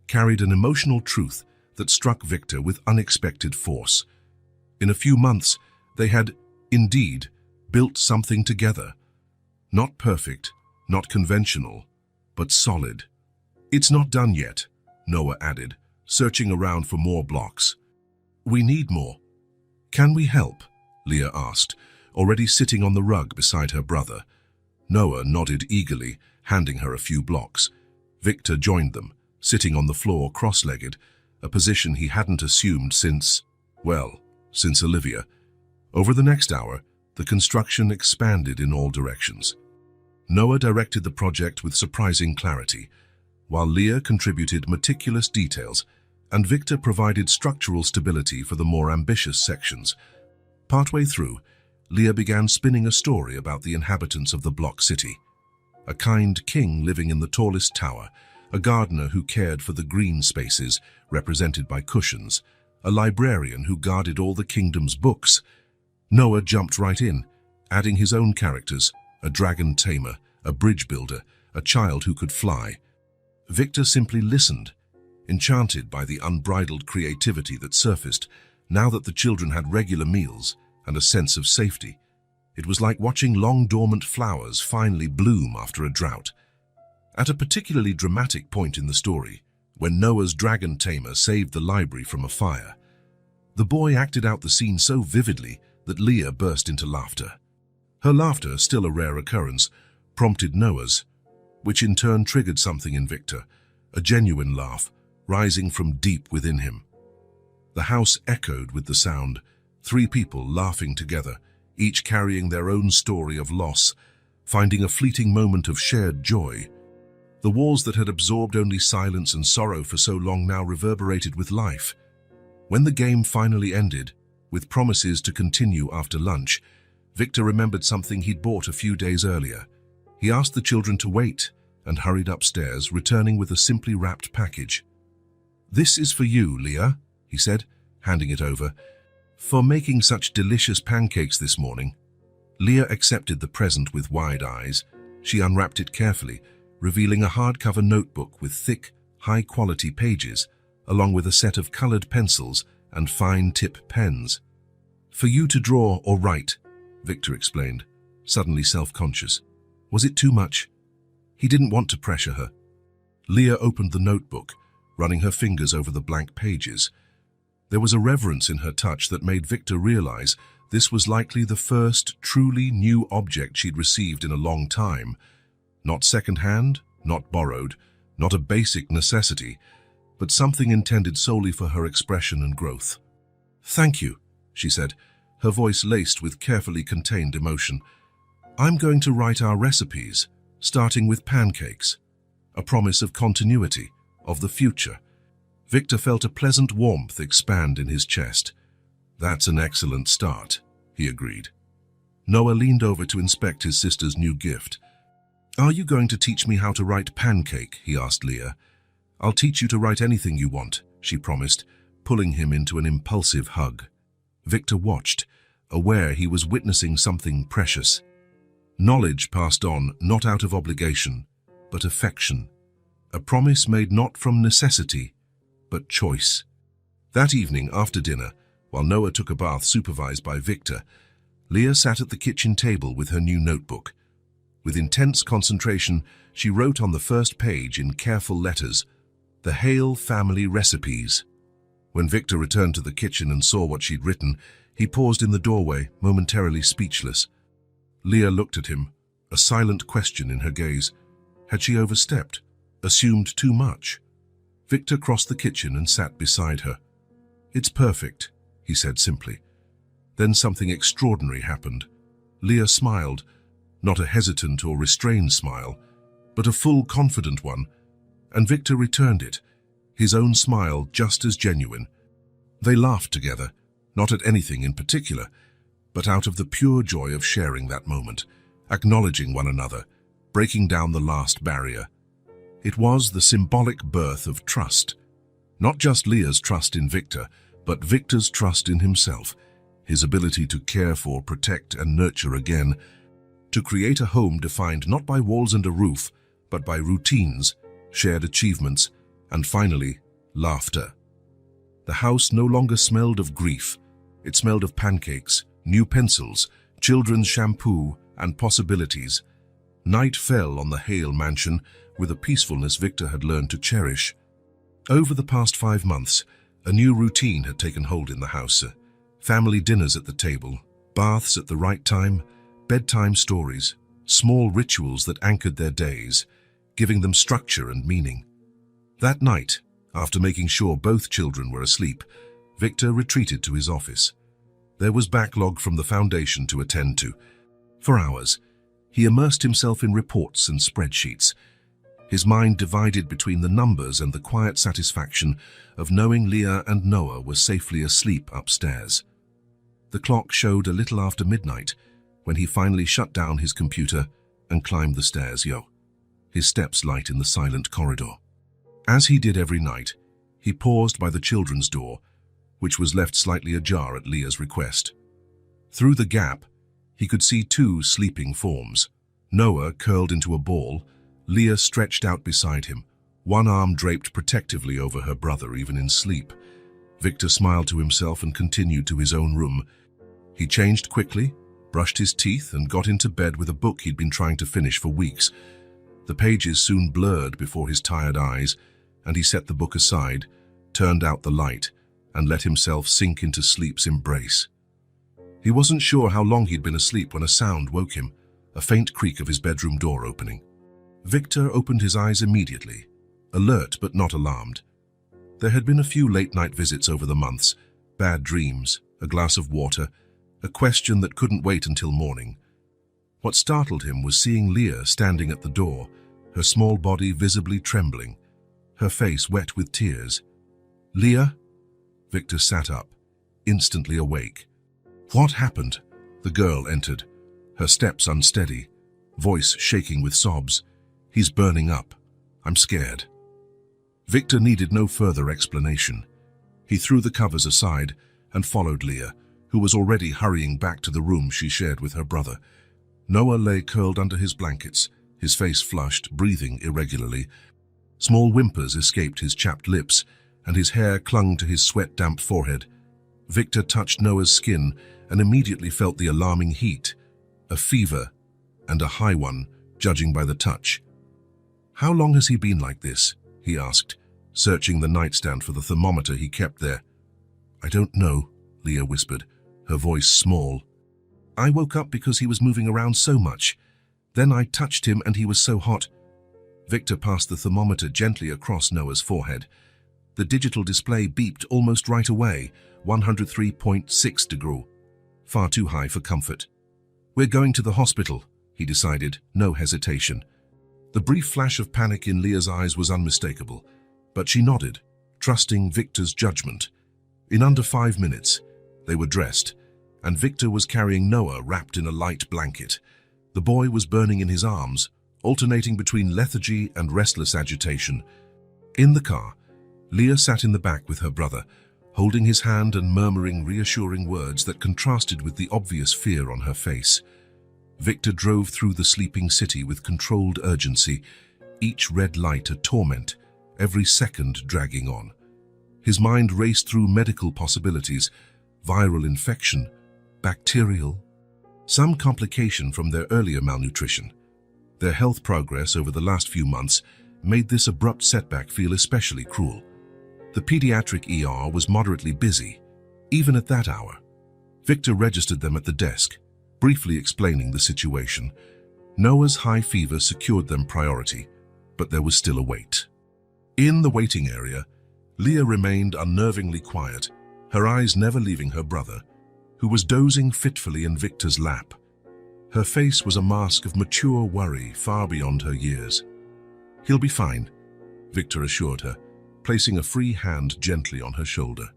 carried an emotional truth that struck Victor with unexpected force. In a few months, they had, indeed, built something together. Not perfect, not conventional, but solid. "It's not done yet," Noah added, searching around for more blocks. "We need more." "Can we help?" Leah asked, already sitting on the rug beside her brother. Noah nodded eagerly, handing her a few blocks. Victor joined them, sitting on the floor cross-legged, a position he hadn't assumed since Olivia. Over the next hour, the construction expanded in all directions. Noah directed the project with surprising clarity, while Leah contributed meticulous details, and Victor provided structural stability for the more ambitious sections. Partway through, Leah began spinning a story about the inhabitants of the block city. A kind king living in the tallest tower, a gardener who cared for the green spaces, represented by cushions, a librarian who guarded all the kingdom's books. Noah jumped right in, adding his own characters, a dragon tamer, a bridge builder, a child who could fly. Victor simply listened, enchanted by the unbridled creativity that surfaced now that the children had regular meals and a sense of safety. It was like watching long dormant flowers finally bloom after a drought. At a particularly dramatic point in the story, when Noah's dragon tamer saved the library from a fire, the boy acted out the scene so vividly that Leah burst into laughter. Her laughter, still a rare occurrence, prompted Noah's, which in turn triggered something in Victor, a genuine laugh, rising from deep within him. The house echoed with the sound, 3 people laughing together, each carrying their own story of loss, finding a fleeting moment of shared joy. The walls that had absorbed only silence and sorrow for so long now reverberated with life. When the game finally ended, with promises to continue after lunch, Victor remembered something he'd bought a few days earlier. He asked the children to wait and hurried upstairs, returning with a simply wrapped package. "This is for you, Leah," he said, handing it over, "for making such delicious pancakes this morning." Leah accepted the present with wide eyes. She unwrapped it carefully, revealing a hardcover notebook with thick, high-quality pages, along with a set of colored pencils and fine-tip pens. "For you to draw or write," Victor explained, suddenly self-conscious. Was it too much? He didn't want to pressure her. Leah opened the notebook, running her fingers over the blank pages. There was a reverence in her touch that made Victor realize this was likely the first truly new object she'd received in a long time. Not second-hand, not borrowed, not a basic necessity, but something intended solely for her expression and growth. "Thank you," she said, her voice laced with carefully contained emotion. "I'm going to write our recipes, starting with pancakes. A promise of continuity, of the future." Victor felt a pleasant warmth expand in his chest. "That's an excellent start," he agreed. Noah leaned over to inspect his sister's new gift. "Are you going to teach me how to write pancake?" he asked Leah. "I'll teach you to write anything you want," she promised, pulling him into an impulsive hug. Victor watched, aware he was witnessing something precious. Knowledge passed on not out of obligation, but affection. A promise made not from necessity, but choice. That evening, after dinner, while Noah took a bath supervised by Victor, Leah sat at the kitchen table with her new notebook. With intense concentration, she wrote on the first page in careful letters, "The Hale Family Recipes." When Victor returned to the kitchen and saw what she'd written, he paused in the doorway, momentarily speechless. Leah looked at him, a silent question in her gaze. Had she overstepped, assumed too much? Victor crossed the kitchen and sat beside her. "It's perfect," he said simply. Then something extraordinary happened. Leah smiled, not a hesitant or restrained smile, but a full, confident one, and Victor returned it, his own smile just as genuine. They laughed together, not at anything in particular, but out of the pure joy of sharing that moment, acknowledging one another, breaking down the last barrier. It was the symbolic birth of trust. Not just Leah's trust in Victor, but Victor's trust in himself, his ability to care for, protect, and nurture again, to create a home defined not by walls and a roof, but by routines, shared achievements, and finally, laughter. The house no longer smelled of grief. It smelled of pancakes, new pencils, children's shampoo, and possibilities. Night fell on the Hale mansion with a peacefulness Victor had learned to cherish. Over the past 5 months, a new routine had taken hold in the house. Family dinners at the table, baths at the right time, bedtime stories, small rituals that anchored their days, giving them structure and meaning. That night, after making sure both children were asleep, Victor retreated to his office. There was backlog from the foundation to attend to. For hours, he immersed himself in reports and spreadsheets, his mind divided between the numbers and the quiet satisfaction of knowing Leah and Noah were safely asleep upstairs. The clock showed a little after midnight when he finally shut down his computer and climbed the stairs, his steps light in the silent corridor. As he did every night, he paused by the children's door, which was left slightly ajar at Leah's request. Through the gap, he could see two sleeping forms. Noah curled into a ball, Leah stretched out beside him, one arm draped protectively over her brother even in sleep. Victor smiled to himself and continued to his own room. He changed quickly, brushed his teeth, and got into bed with a book he'd been trying to finish for weeks. The pages soon blurred before his tired eyes, and he set the book aside, turned out the light, and let himself sink into sleep's embrace. He wasn't sure how long he'd been asleep when a sound woke him, a faint creak of his bedroom door opening. Victor opened his eyes immediately, alert but not alarmed. There had been a few late-night visits over the months, bad dreams, a glass of water, a question that couldn't wait until morning. What startled him was seeing Leah standing at the door, her small body visibly trembling, her face wet with tears. "Leah?" Victor sat up, instantly awake. "What happened?" The girl entered, her steps unsteady, voice shaking with sobs. "He's burning up. I'm scared." Victor needed no further explanation. He threw the covers aside and followed Leah, who was already hurrying back to the room she shared with her brother. Noah lay curled under his blankets, his face flushed, breathing irregularly. Small whimpers escaped his chapped lips, and his hair clung to his sweat-damp forehead. Victor touched Noah's skin and immediately felt the alarming heat, a fever, and a high one, judging by the touch. "How long has he been like this?" he asked, searching the nightstand for the thermometer he kept there. "I don't know," Leah whispered, her voice small. "I woke up because he was moving around so much. Then I touched him and he was so hot." Victor passed the thermometer gently across Noah's forehead. The digital display beeped almost right away, 103.6 degrees. Far too high for comfort. "We're going to the hospital," he decided, no hesitation. The brief flash of panic in Leah's eyes was unmistakable, but she nodded, trusting Victor's judgment. In under 5 minutes, they were dressed, and Victor was carrying Noah wrapped in a light blanket. The boy was burning in his arms, alternating between lethargy and restless agitation. In the car, Leah sat in the back with her brother, holding his hand and murmuring reassuring words that contrasted with the obvious fear on her face. Victor drove through the sleeping city with controlled urgency, each red light a torment, every second dragging on. His mind raced through medical possibilities, viral infection, bacterial, some complication from their earlier malnutrition. Their health progress over the last few months made this abrupt setback feel especially cruel. The pediatric ER was moderately busy, even at that hour. Victor registered them at the desk, briefly explaining the situation. Noah's high fever secured them priority, but there was still a wait. In the waiting area, Leah remained unnervingly quiet, her eyes never leaving her brother, who was dozing fitfully in Victor's lap. Her face was a mask of mature worry far beyond her years. "He'll be fine," Victor assured her, placing a free hand gently on her shoulder.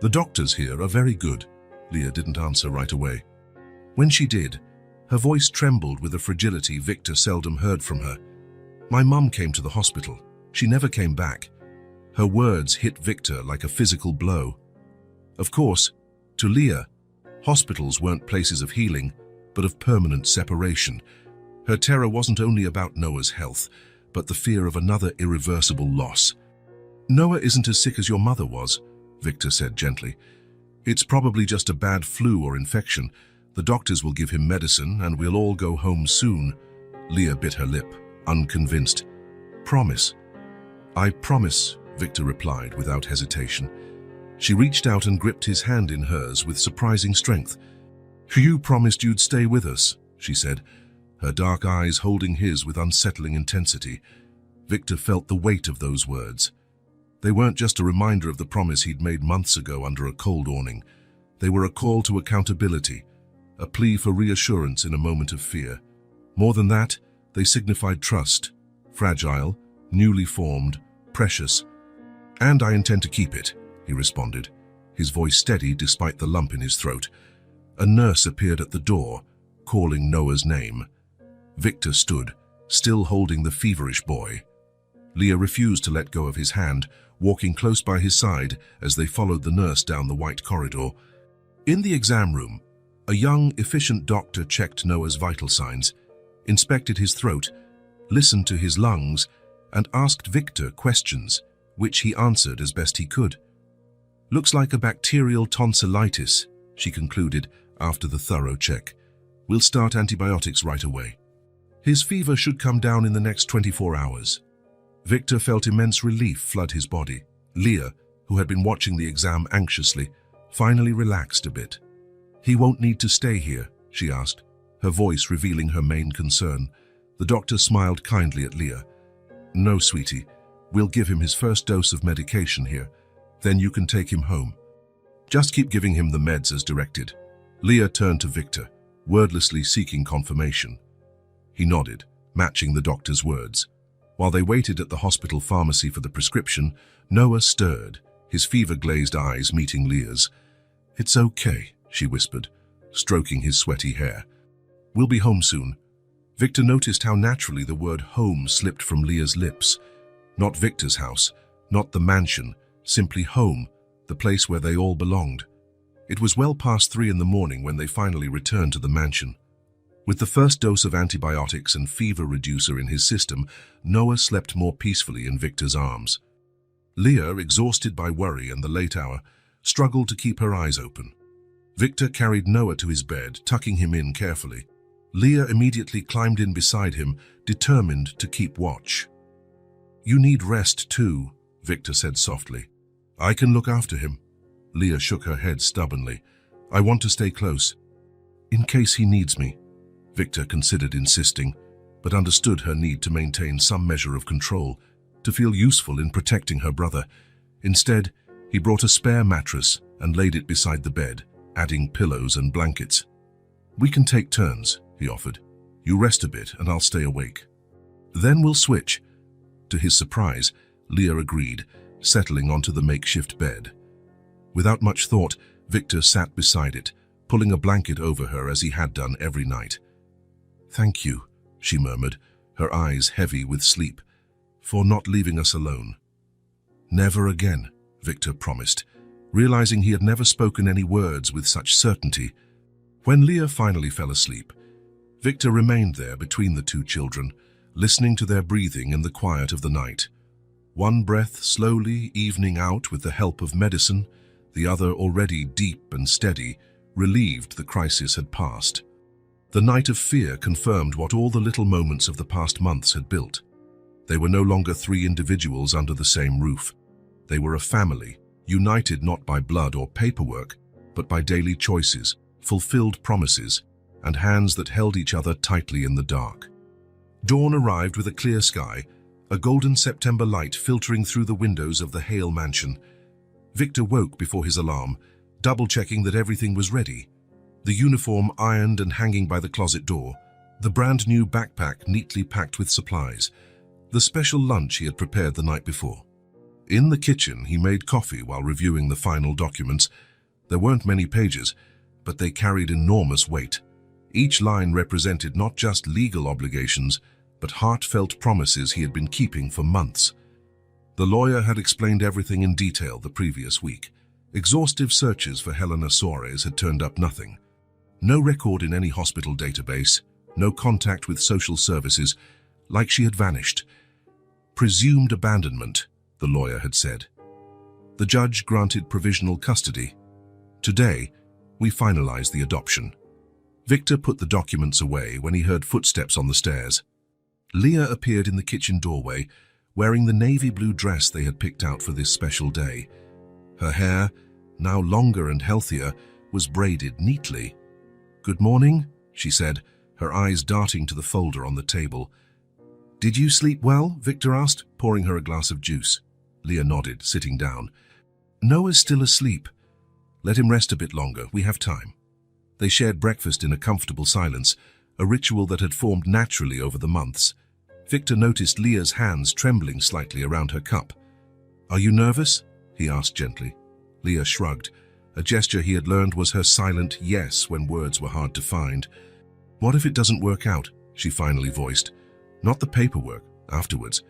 "The doctors here are very good." Leah didn't answer right away. When she did, her voice trembled with a fragility Victor seldom heard from her. "My mum came to the hospital. She never came back." Her words hit Victor like a physical blow. Of course, to Leah, hospitals weren't places of healing, but of permanent separation. Her terror wasn't only about Noah's health, but the fear of another irreversible loss. "Noah isn't as sick as your mother was," Victor said gently. "It's probably just a bad flu or infection. The doctors will give him medicine and we'll all go home soon." Leah bit her lip, unconvinced. "Promise." "I promise," Victor replied without hesitation. She reached out and gripped his hand in hers with surprising strength. "You promised you'd stay with us," she said, her dark eyes holding his with unsettling intensity. Victor felt the weight of those words. They weren't just a reminder of the promise he'd made months ago under a cold awning. They were a call to accountability, a plea for reassurance in a moment of fear. More than that, they signified trust, fragile, newly formed, precious. "And I intend to keep it," he responded, his voice steady despite the lump in his throat. A nurse appeared at the door, calling Noah's name. Victor stood, still holding the feverish boy. Leah refused to let go of his hand, walking close by his side as they followed the nurse down the white corridor. In the exam room, a young, efficient doctor checked Noah's vital signs, inspected his throat, listened to his lungs, and asked Victor questions, which he answered as best he could. "Looks like a bacterial tonsillitis," she concluded after the thorough check. "We'll start antibiotics right away. His fever should come down in the next 24 hours. Victor felt immense relief flood his body. Leah, who had been watching the exam anxiously, finally relaxed a bit. "He won't need to stay here?" she asked, her voice revealing her main concern. The doctor smiled kindly at Leah. "No, sweetie. We'll give him his first dose of medication here. Then you can take him home. Just keep giving him the meds as directed." Leah turned to Victor, wordlessly seeking confirmation. He nodded, matching the doctor's words. While they waited at the hospital pharmacy for the prescription, Noah stirred, his fever-glazed eyes meeting Leah's. "It's okay," she whispered, stroking his sweaty hair. "We'll be home soon." Victor noticed how naturally the word home slipped from Leah's lips. Not Victor's house, not the mansion, simply home, the place where they all belonged. It was well past 3 in the morning when they finally returned to the mansion. With the first dose of antibiotics and fever reducer in his system, Noah slept more peacefully in Victor's arms. Leah, exhausted by worry and the late hour, struggled to keep her eyes open. Victor carried Noah to his bed, tucking him in carefully. Leah immediately climbed in beside him, determined to keep watch. "You need rest too," Victor said softly. "I can look after him." Leah shook her head stubbornly. "I want to stay close. In case he needs me." Victor considered insisting, but understood her need to maintain some measure of control, to feel useful in protecting her brother. Instead, he brought a spare mattress and laid it beside the bed, adding pillows and blankets. "We can take turns," he offered. "You rest a bit and I'll stay awake. Then we'll switch." To his surprise, Leah agreed, settling onto the makeshift bed. Without much thought, Victor sat beside it, pulling a blanket over her as he had done every night. "Thank you," she murmured, her eyes heavy with sleep, "for not leaving us alone." "Never again," Victor promised, realizing he had never spoken any words with such certainty. When Leah finally fell asleep, Victor remained there between the two children, listening to their breathing in the quiet of the night. One breath slowly evening out with the help of medicine, the other already deep and steady, relieved the crisis had passed. The night of fear confirmed what all the little moments of the past months had built. They were no longer 3 individuals under the same roof. They were a family, united not by blood or paperwork, but by daily choices, fulfilled promises, and hands that held each other tightly in the dark. Dawn arrived with a clear sky, a golden September light filtering through the windows of the Hale mansion. Victor woke before his alarm, double-checking that everything was ready. The uniform ironed and hanging by the closet door, the brand-new backpack neatly packed with supplies, the special lunch he had prepared the night before. In the kitchen, he made coffee while reviewing the final documents. There weren't many pages, but they carried enormous weight. Each line represented not just legal obligations, but heartfelt promises he had been keeping for months. The lawyer had explained everything in detail the previous week. Exhaustive searches for Helena Suarez had turned up nothing. No record in any hospital database, no contact with social services, like she had vanished. Presumed abandonment, the lawyer had said. The judge granted provisional custody. Today, we finalized the adoption. Victor put the documents away when he heard footsteps on the stairs. Leah appeared in the kitchen doorway, wearing the navy blue dress they had picked out for this special day. Her hair, now longer and healthier, was braided neatly. "Good morning," she said, her eyes darting to the folder on the table. "Did you sleep well?" Victor asked, pouring her a glass of juice. Leah nodded, sitting down. "Noah's still asleep. Let him rest a bit longer, we have time." They shared breakfast in a comfortable silence, a ritual that had formed naturally over the months. Victor noticed Leah's hands trembling slightly around her cup. "Are you nervous?" he asked gently. Leah shrugged, A gesture he had learned was her silent yes when words were hard to find. "What if it doesn't work out?" she finally voiced. "Not the paperwork, afterwards.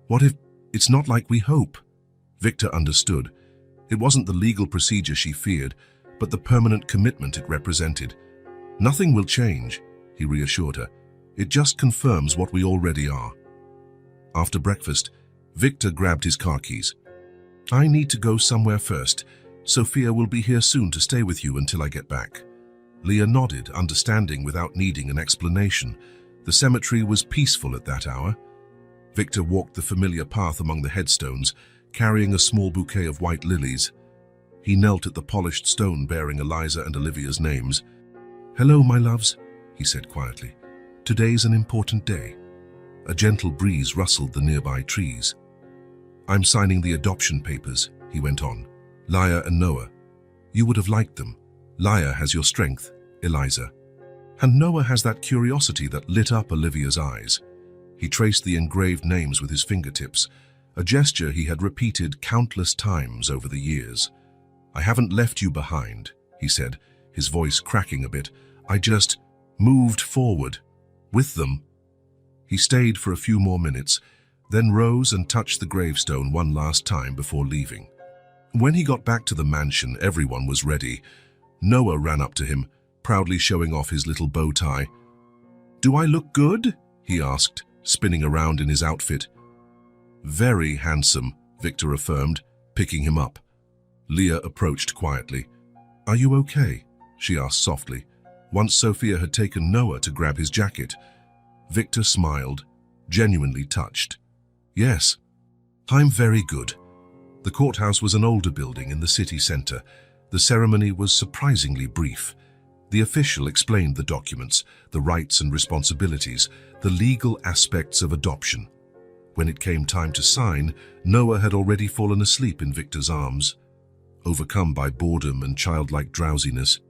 What if it's not like we hope?" Victor understood. It wasn't the legal procedure she feared, but the permanent commitment it represented. "Nothing will change," he reassured her. "It just confirms what we already are." After breakfast, Victor grabbed his car keys. "I need to go somewhere first. Sophia will be here soon to stay with you until I get back." Leah nodded, understanding without needing an explanation. The cemetery was peaceful at that hour. Victor walked the familiar path among the headstones, carrying a small bouquet of white lilies. He knelt at the polished stone bearing Eliza and Olivia's names. "Hello, my loves," he said quietly. "Today's an important day." A gentle breeze rustled the nearby trees. "I'm signing the adoption papers," he went on. "Laya and Noah. You would have liked them. Laya has your strength, Eliza. And Noah has that curiosity that lit up Olivia's eyes." He traced the engraved names with his fingertips, a gesture he had repeated countless times over the years. "I haven't left you behind," he said, his voice cracking a bit. "I just moved forward with them." He stayed for a few more minutes, then rose and touched the gravestone one last time before leaving. When he got back to the mansion, everyone was ready. Noah ran up to him, proudly showing off his little bow tie. "Do I look good?" he asked, spinning around in his outfit. "Very handsome," Victor affirmed, picking him up. Leah approached quietly. "Are you okay?" she asked softly, once Sophia had taken Noah to grab his jacket. Victor smiled, genuinely touched. "Yes, I'm very good." The courthouse was an older building in the city center. The ceremony was surprisingly brief. The official explained the documents, the rights and responsibilities, the legal aspects of adoption. When it came time to sign, Noah had already fallen asleep in Victor's arms, overcome by boredom and childlike drowsiness.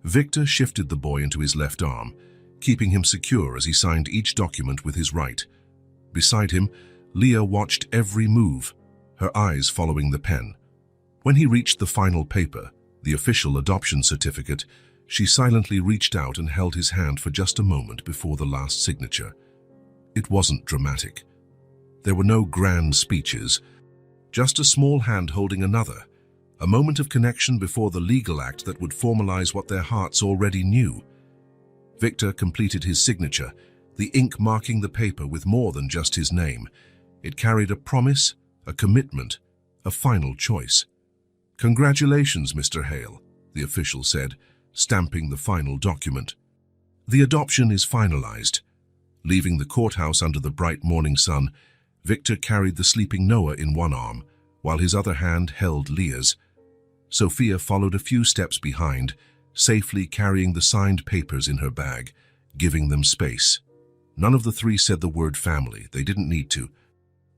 Victor shifted the boy into his left arm, keeping him secure as he signed each document with his right. Beside him, Leah watched every move, her eyes following the pen. When he reached the final paper, the official adoption certificate, she silently reached out and held his hand for just a moment before the last signature. It wasn't dramatic. There were no grand speeches, just a small hand holding another, a moment of connection before the legal act that would formalize what their hearts already knew. Victor completed his signature, the ink marking the paper with more than just his name. It carried a promise, a commitment, a final choice. "Congratulations, Mr. Hale," the official said, stamping the final document. "The adoption is finalized." Leaving the courthouse under the bright morning sun, Victor carried the sleeping Noah in one arm, while his other hand held Leah's. Sophia followed a few steps behind, safely carrying the signed papers in her bag, giving them space. None of the three said the word family. They didn't need to.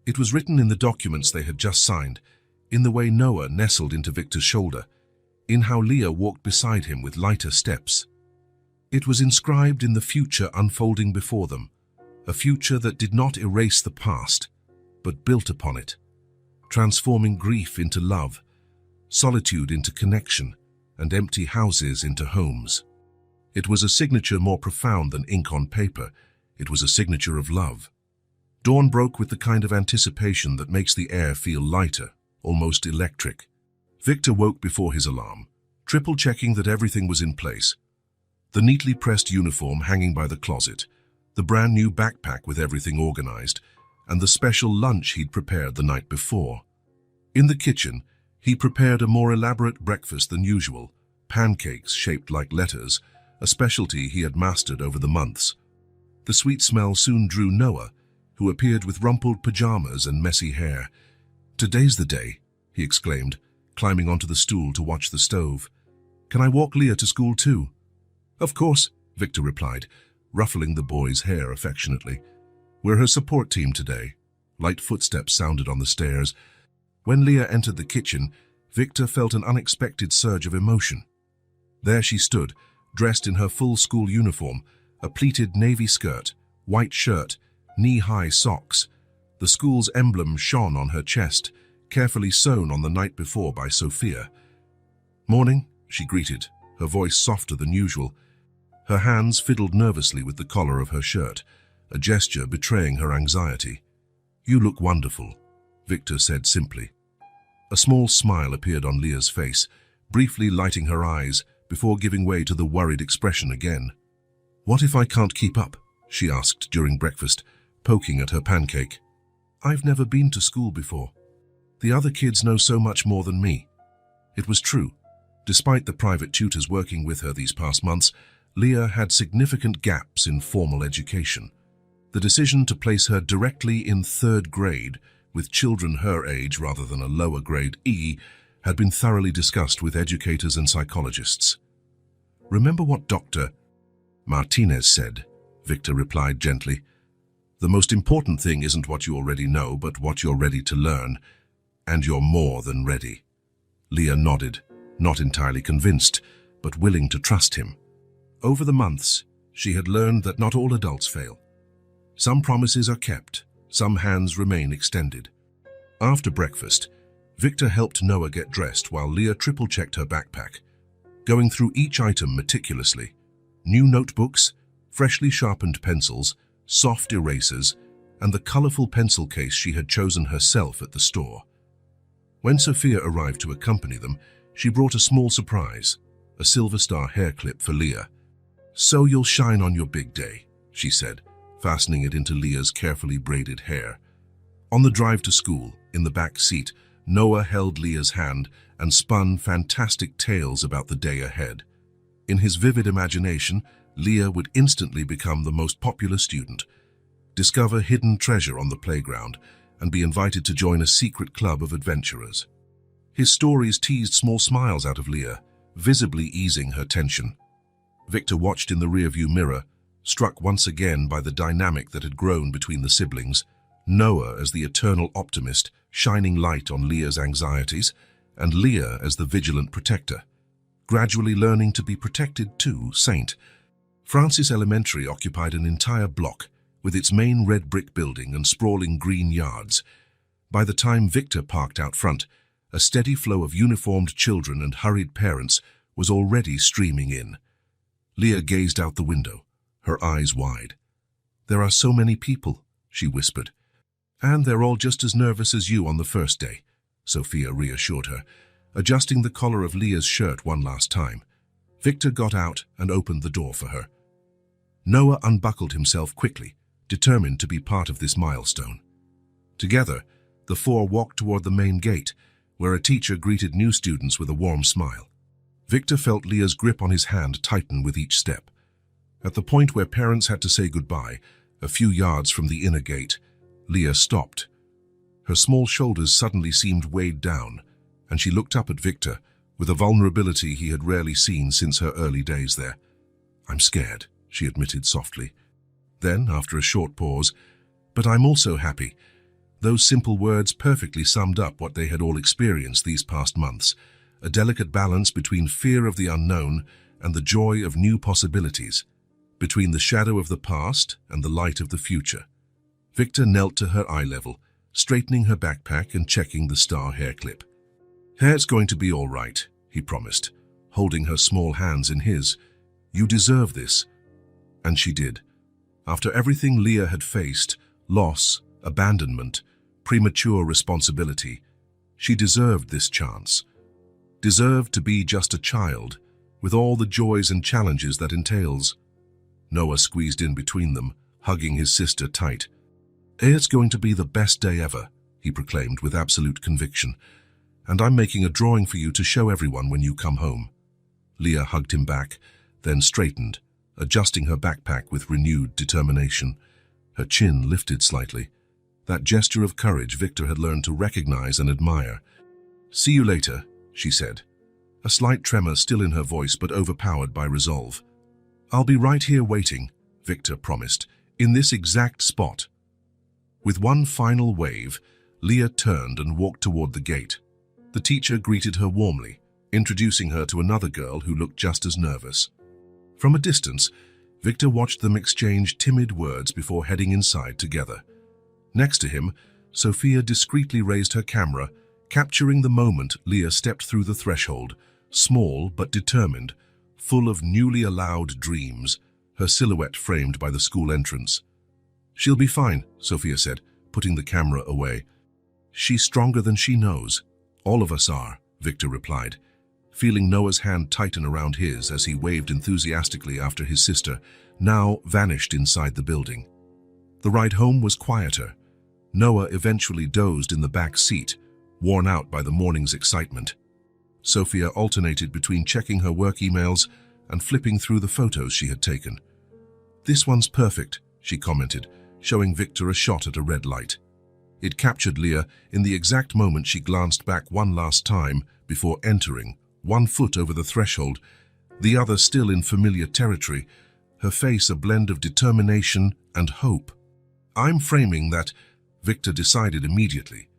It was written in the documents they had just signed, in the way Noah nestled into Victor's shoulder, in how Leah walked beside him with lighter steps. It was inscribed in the future unfolding before them, a future that did not erase the past, but built upon it, transforming grief into love, solitude into connection, and empty houses into homes. It was a signature more profound than ink on paper. It was a signature of love. Dawn broke with the kind of anticipation that makes the air feel lighter, almost electric. Victor woke before his alarm, triple-checking that everything was in place. The neatly pressed uniform hanging by the closet, the brand-new backpack with everything organized, and the special lunch he'd prepared the night before. In the kitchen, he prepared a more elaborate breakfast than usual, pancakes shaped like letters, a specialty he had mastered over the months. The sweet smell soon drew Noah, who appeared with rumpled pajamas and messy hair. "Today's the day," he exclaimed, climbing onto the stool to watch the stove. "Can I walk Leah to school too?" "Of course," Victor replied, ruffling the boy's hair affectionately. "We're her support team today." Light footsteps sounded on the stairs. When Leah entered the kitchen, Victor felt an unexpected surge of emotion. There she stood, dressed in her full school uniform, a pleated navy skirt, white shirt, knee-high socks. The school's emblem shone on her chest, carefully sewn on the night before by Sophia. "Morning," she greeted, her voice softer than usual. Her hands fiddled nervously with the collar of her shirt, a gesture betraying her anxiety. "You look wonderful," Victor said simply. A small smile appeared on Leah's face, briefly lighting her eyes before giving way to the worried expression again. "What if I can't keep up?" she asked during breakfast, poking at her pancake. "I've never been to school before. The other kids know so much more than me." It was true. Despite the private tutors working with her these past months, Leah had significant gaps in formal education. The decision to place her directly in 3rd grade, with children her age rather than a lower grade E, had been thoroughly discussed with educators and psychologists. "Remember what Dr. Martinez said," Victor replied gently. "The most important thing isn't what you already know, but what you're ready to learn. And you're more than ready." Leah nodded, not entirely convinced, but willing to trust him. Over the months, she had learned that not all adults fail. Some promises are kept, some hands remain extended. After breakfast, Victor helped Noah get dressed while Leah triple-checked her backpack, going through each item meticulously. New notebooks, freshly sharpened pencils, soft erasers, and the colorful pencil case she had chosen herself at the store. When Sophia arrived to accompany them, she brought a small surprise, a silver star hair clip for Leah. "So you'll shine on your big day," she said, fastening it into Leah's carefully braided hair. On the drive to school, in the back seat, Noah held Leah's hand and spun fantastic tales about the day ahead. In his vivid imagination, Leah would instantly become the most popular student, discover hidden treasure on the playground, and be invited to join a secret club of adventurers. His stories teased small smiles out of Leah, visibly easing her tension. Victor watched in the rearview mirror, struck once again by the dynamic that had grown between the siblings, Noah as the eternal optimist, shining light on Leah's anxieties, and Leah as the vigilant protector, gradually learning to be protected too, Saint. Francis Elementary occupied an entire block, with its main red brick building and sprawling green yards. By the time Victor parked out front, a steady flow of uniformed children and hurried parents was already streaming in. Leah gazed out the window, her eyes wide. "There are so many people," she whispered. "And they're all just as nervous as you on the first day," Sophia reassured her, adjusting the collar of Leah's shirt one last time. Victor got out and opened the door for her. Noah unbuckled himself quickly, determined to be part of this milestone. Together, the four walked toward the main gate, where a teacher greeted new students with a warm smile. Victor felt Leah's grip on his hand tighten with each step. At the point where parents had to say goodbye, a few yards from the inner gate, Leah stopped. Her small shoulders suddenly seemed weighed down, and she looked up at Victor with a vulnerability he had rarely seen since her early days there. "I'm scared," she admitted softly. Then, after a short pause, "But I'm also happy." Those simple words perfectly summed up what they had all experienced these past months, a delicate balance between fear of the unknown and the joy of new possibilities, between the shadow of the past and the light of the future. Victor knelt to her eye level, straightening her backpack and checking the star hair clip. "Hair's going to be all right," he promised, holding her small hands in his. "You deserve this." And she did. After everything Leah had faced, loss, abandonment, premature responsibility, she deserved this chance. Deserved to be just a child, with all the joys and challenges that entails. Noah squeezed in between them, hugging his sister tight. "It's going to be the best day ever," he proclaimed with absolute conviction. "And I'm making a drawing for you to show everyone when you come home." Leah hugged him back, then straightened, adjusting her backpack with renewed determination. Her chin lifted slightly. That gesture of courage Victor had learned to recognize and admire. "See you later," she said, a slight tremor still in her voice but overpowered by resolve. "I'll be right here waiting," Victor promised, "in this exact spot." With one final wave, Leah turned and walked toward the gate. The teacher greeted her warmly, introducing her to another girl who looked just as nervous. From a distance, Victor watched them exchange timid words before heading inside together. Next to him, Sophia discreetly raised her camera, capturing the moment Leah stepped through the threshold, small but determined, full of newly allowed dreams, her silhouette framed by the school entrance. "She'll be fine," Sophia said, putting the camera away. "She's stronger than she knows." "All of us are," Victor replied, feeling Noah's hand tighten around his as he waved enthusiastically after his sister, now vanished inside the building. The ride home was quieter. Noah eventually dozed in the back seat, worn out by the morning's excitement. Sophia alternated between checking her work emails and flipping through the photos she had taken. "This one's perfect," she commented, showing Victor a shot at a red light. It captured Leah in the exact moment she glanced back one last time before entering, one foot over the threshold, the other still in familiar territory, her face a blend of determination and hope. "I'm framing that," Victor decided immediately.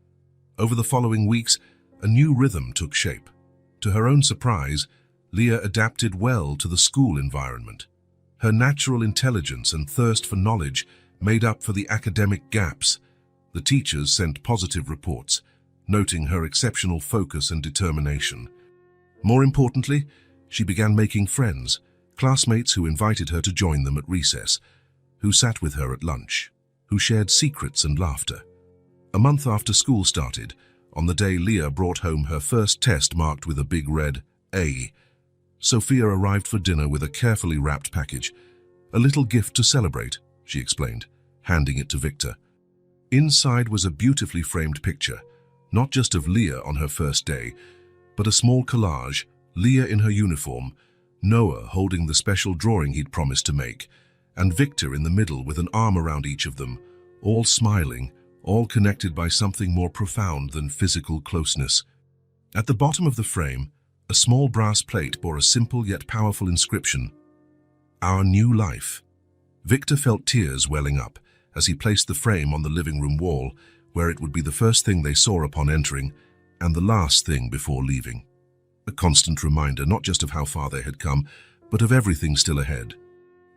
Over the following weeks, a new rhythm took shape. To her own surprise, Leah adapted well to the school environment. Her natural intelligence and thirst for knowledge made up for the academic gaps. The teachers sent positive reports, noting her exceptional focus and determination. More importantly, she began making friends, classmates who invited her to join them at recess, who sat with her at lunch, who shared secrets and laughter. A month after school started, on the day Leah brought home her first test marked with a big red A, Sophia arrived for dinner with a carefully wrapped package. "A little gift to celebrate," she explained, handing it to Victor. Inside was a beautifully framed picture, not just of Leah on her first day, but a small collage, Leah in her uniform, Noah holding the special drawing he'd promised to make, and Victor in the middle with an arm around each of them, all smiling, all connected by something more profound than physical closeness. At the bottom of the frame, a small brass plate bore a simple yet powerful inscription, "Our New Life." Victor felt tears welling up as he placed the frame on the living room wall, where it would be the first thing they saw upon entering, and the last thing before leaving. A constant reminder not just of how far they had come, but of everything still ahead.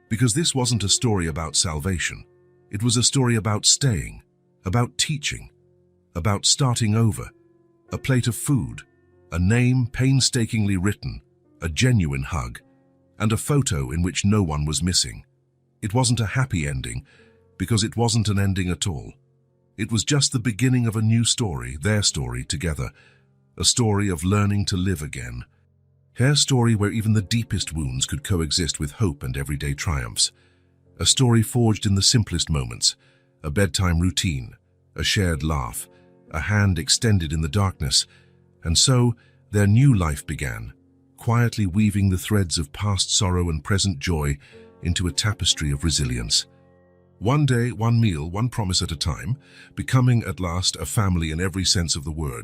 Because this wasn't a story about salvation. It was a story about staying, about teaching, about starting over. A plate of food, a name painstakingly written, a genuine hug, and a photo in which no one was missing. It wasn't a happy ending, because it wasn't an ending at all. It was just the beginning of a new story, their story together, a story of learning to live again. Her story where even the deepest wounds could coexist with hope and everyday triumphs. A story forged in the simplest moments, a bedtime routine, a shared laugh, a hand extended in the darkness. And so, their new life began, quietly weaving the threads of past sorrow and present joy into a tapestry of resilience. One day, one meal, one promise at a time, becoming at last a family in every sense of the word.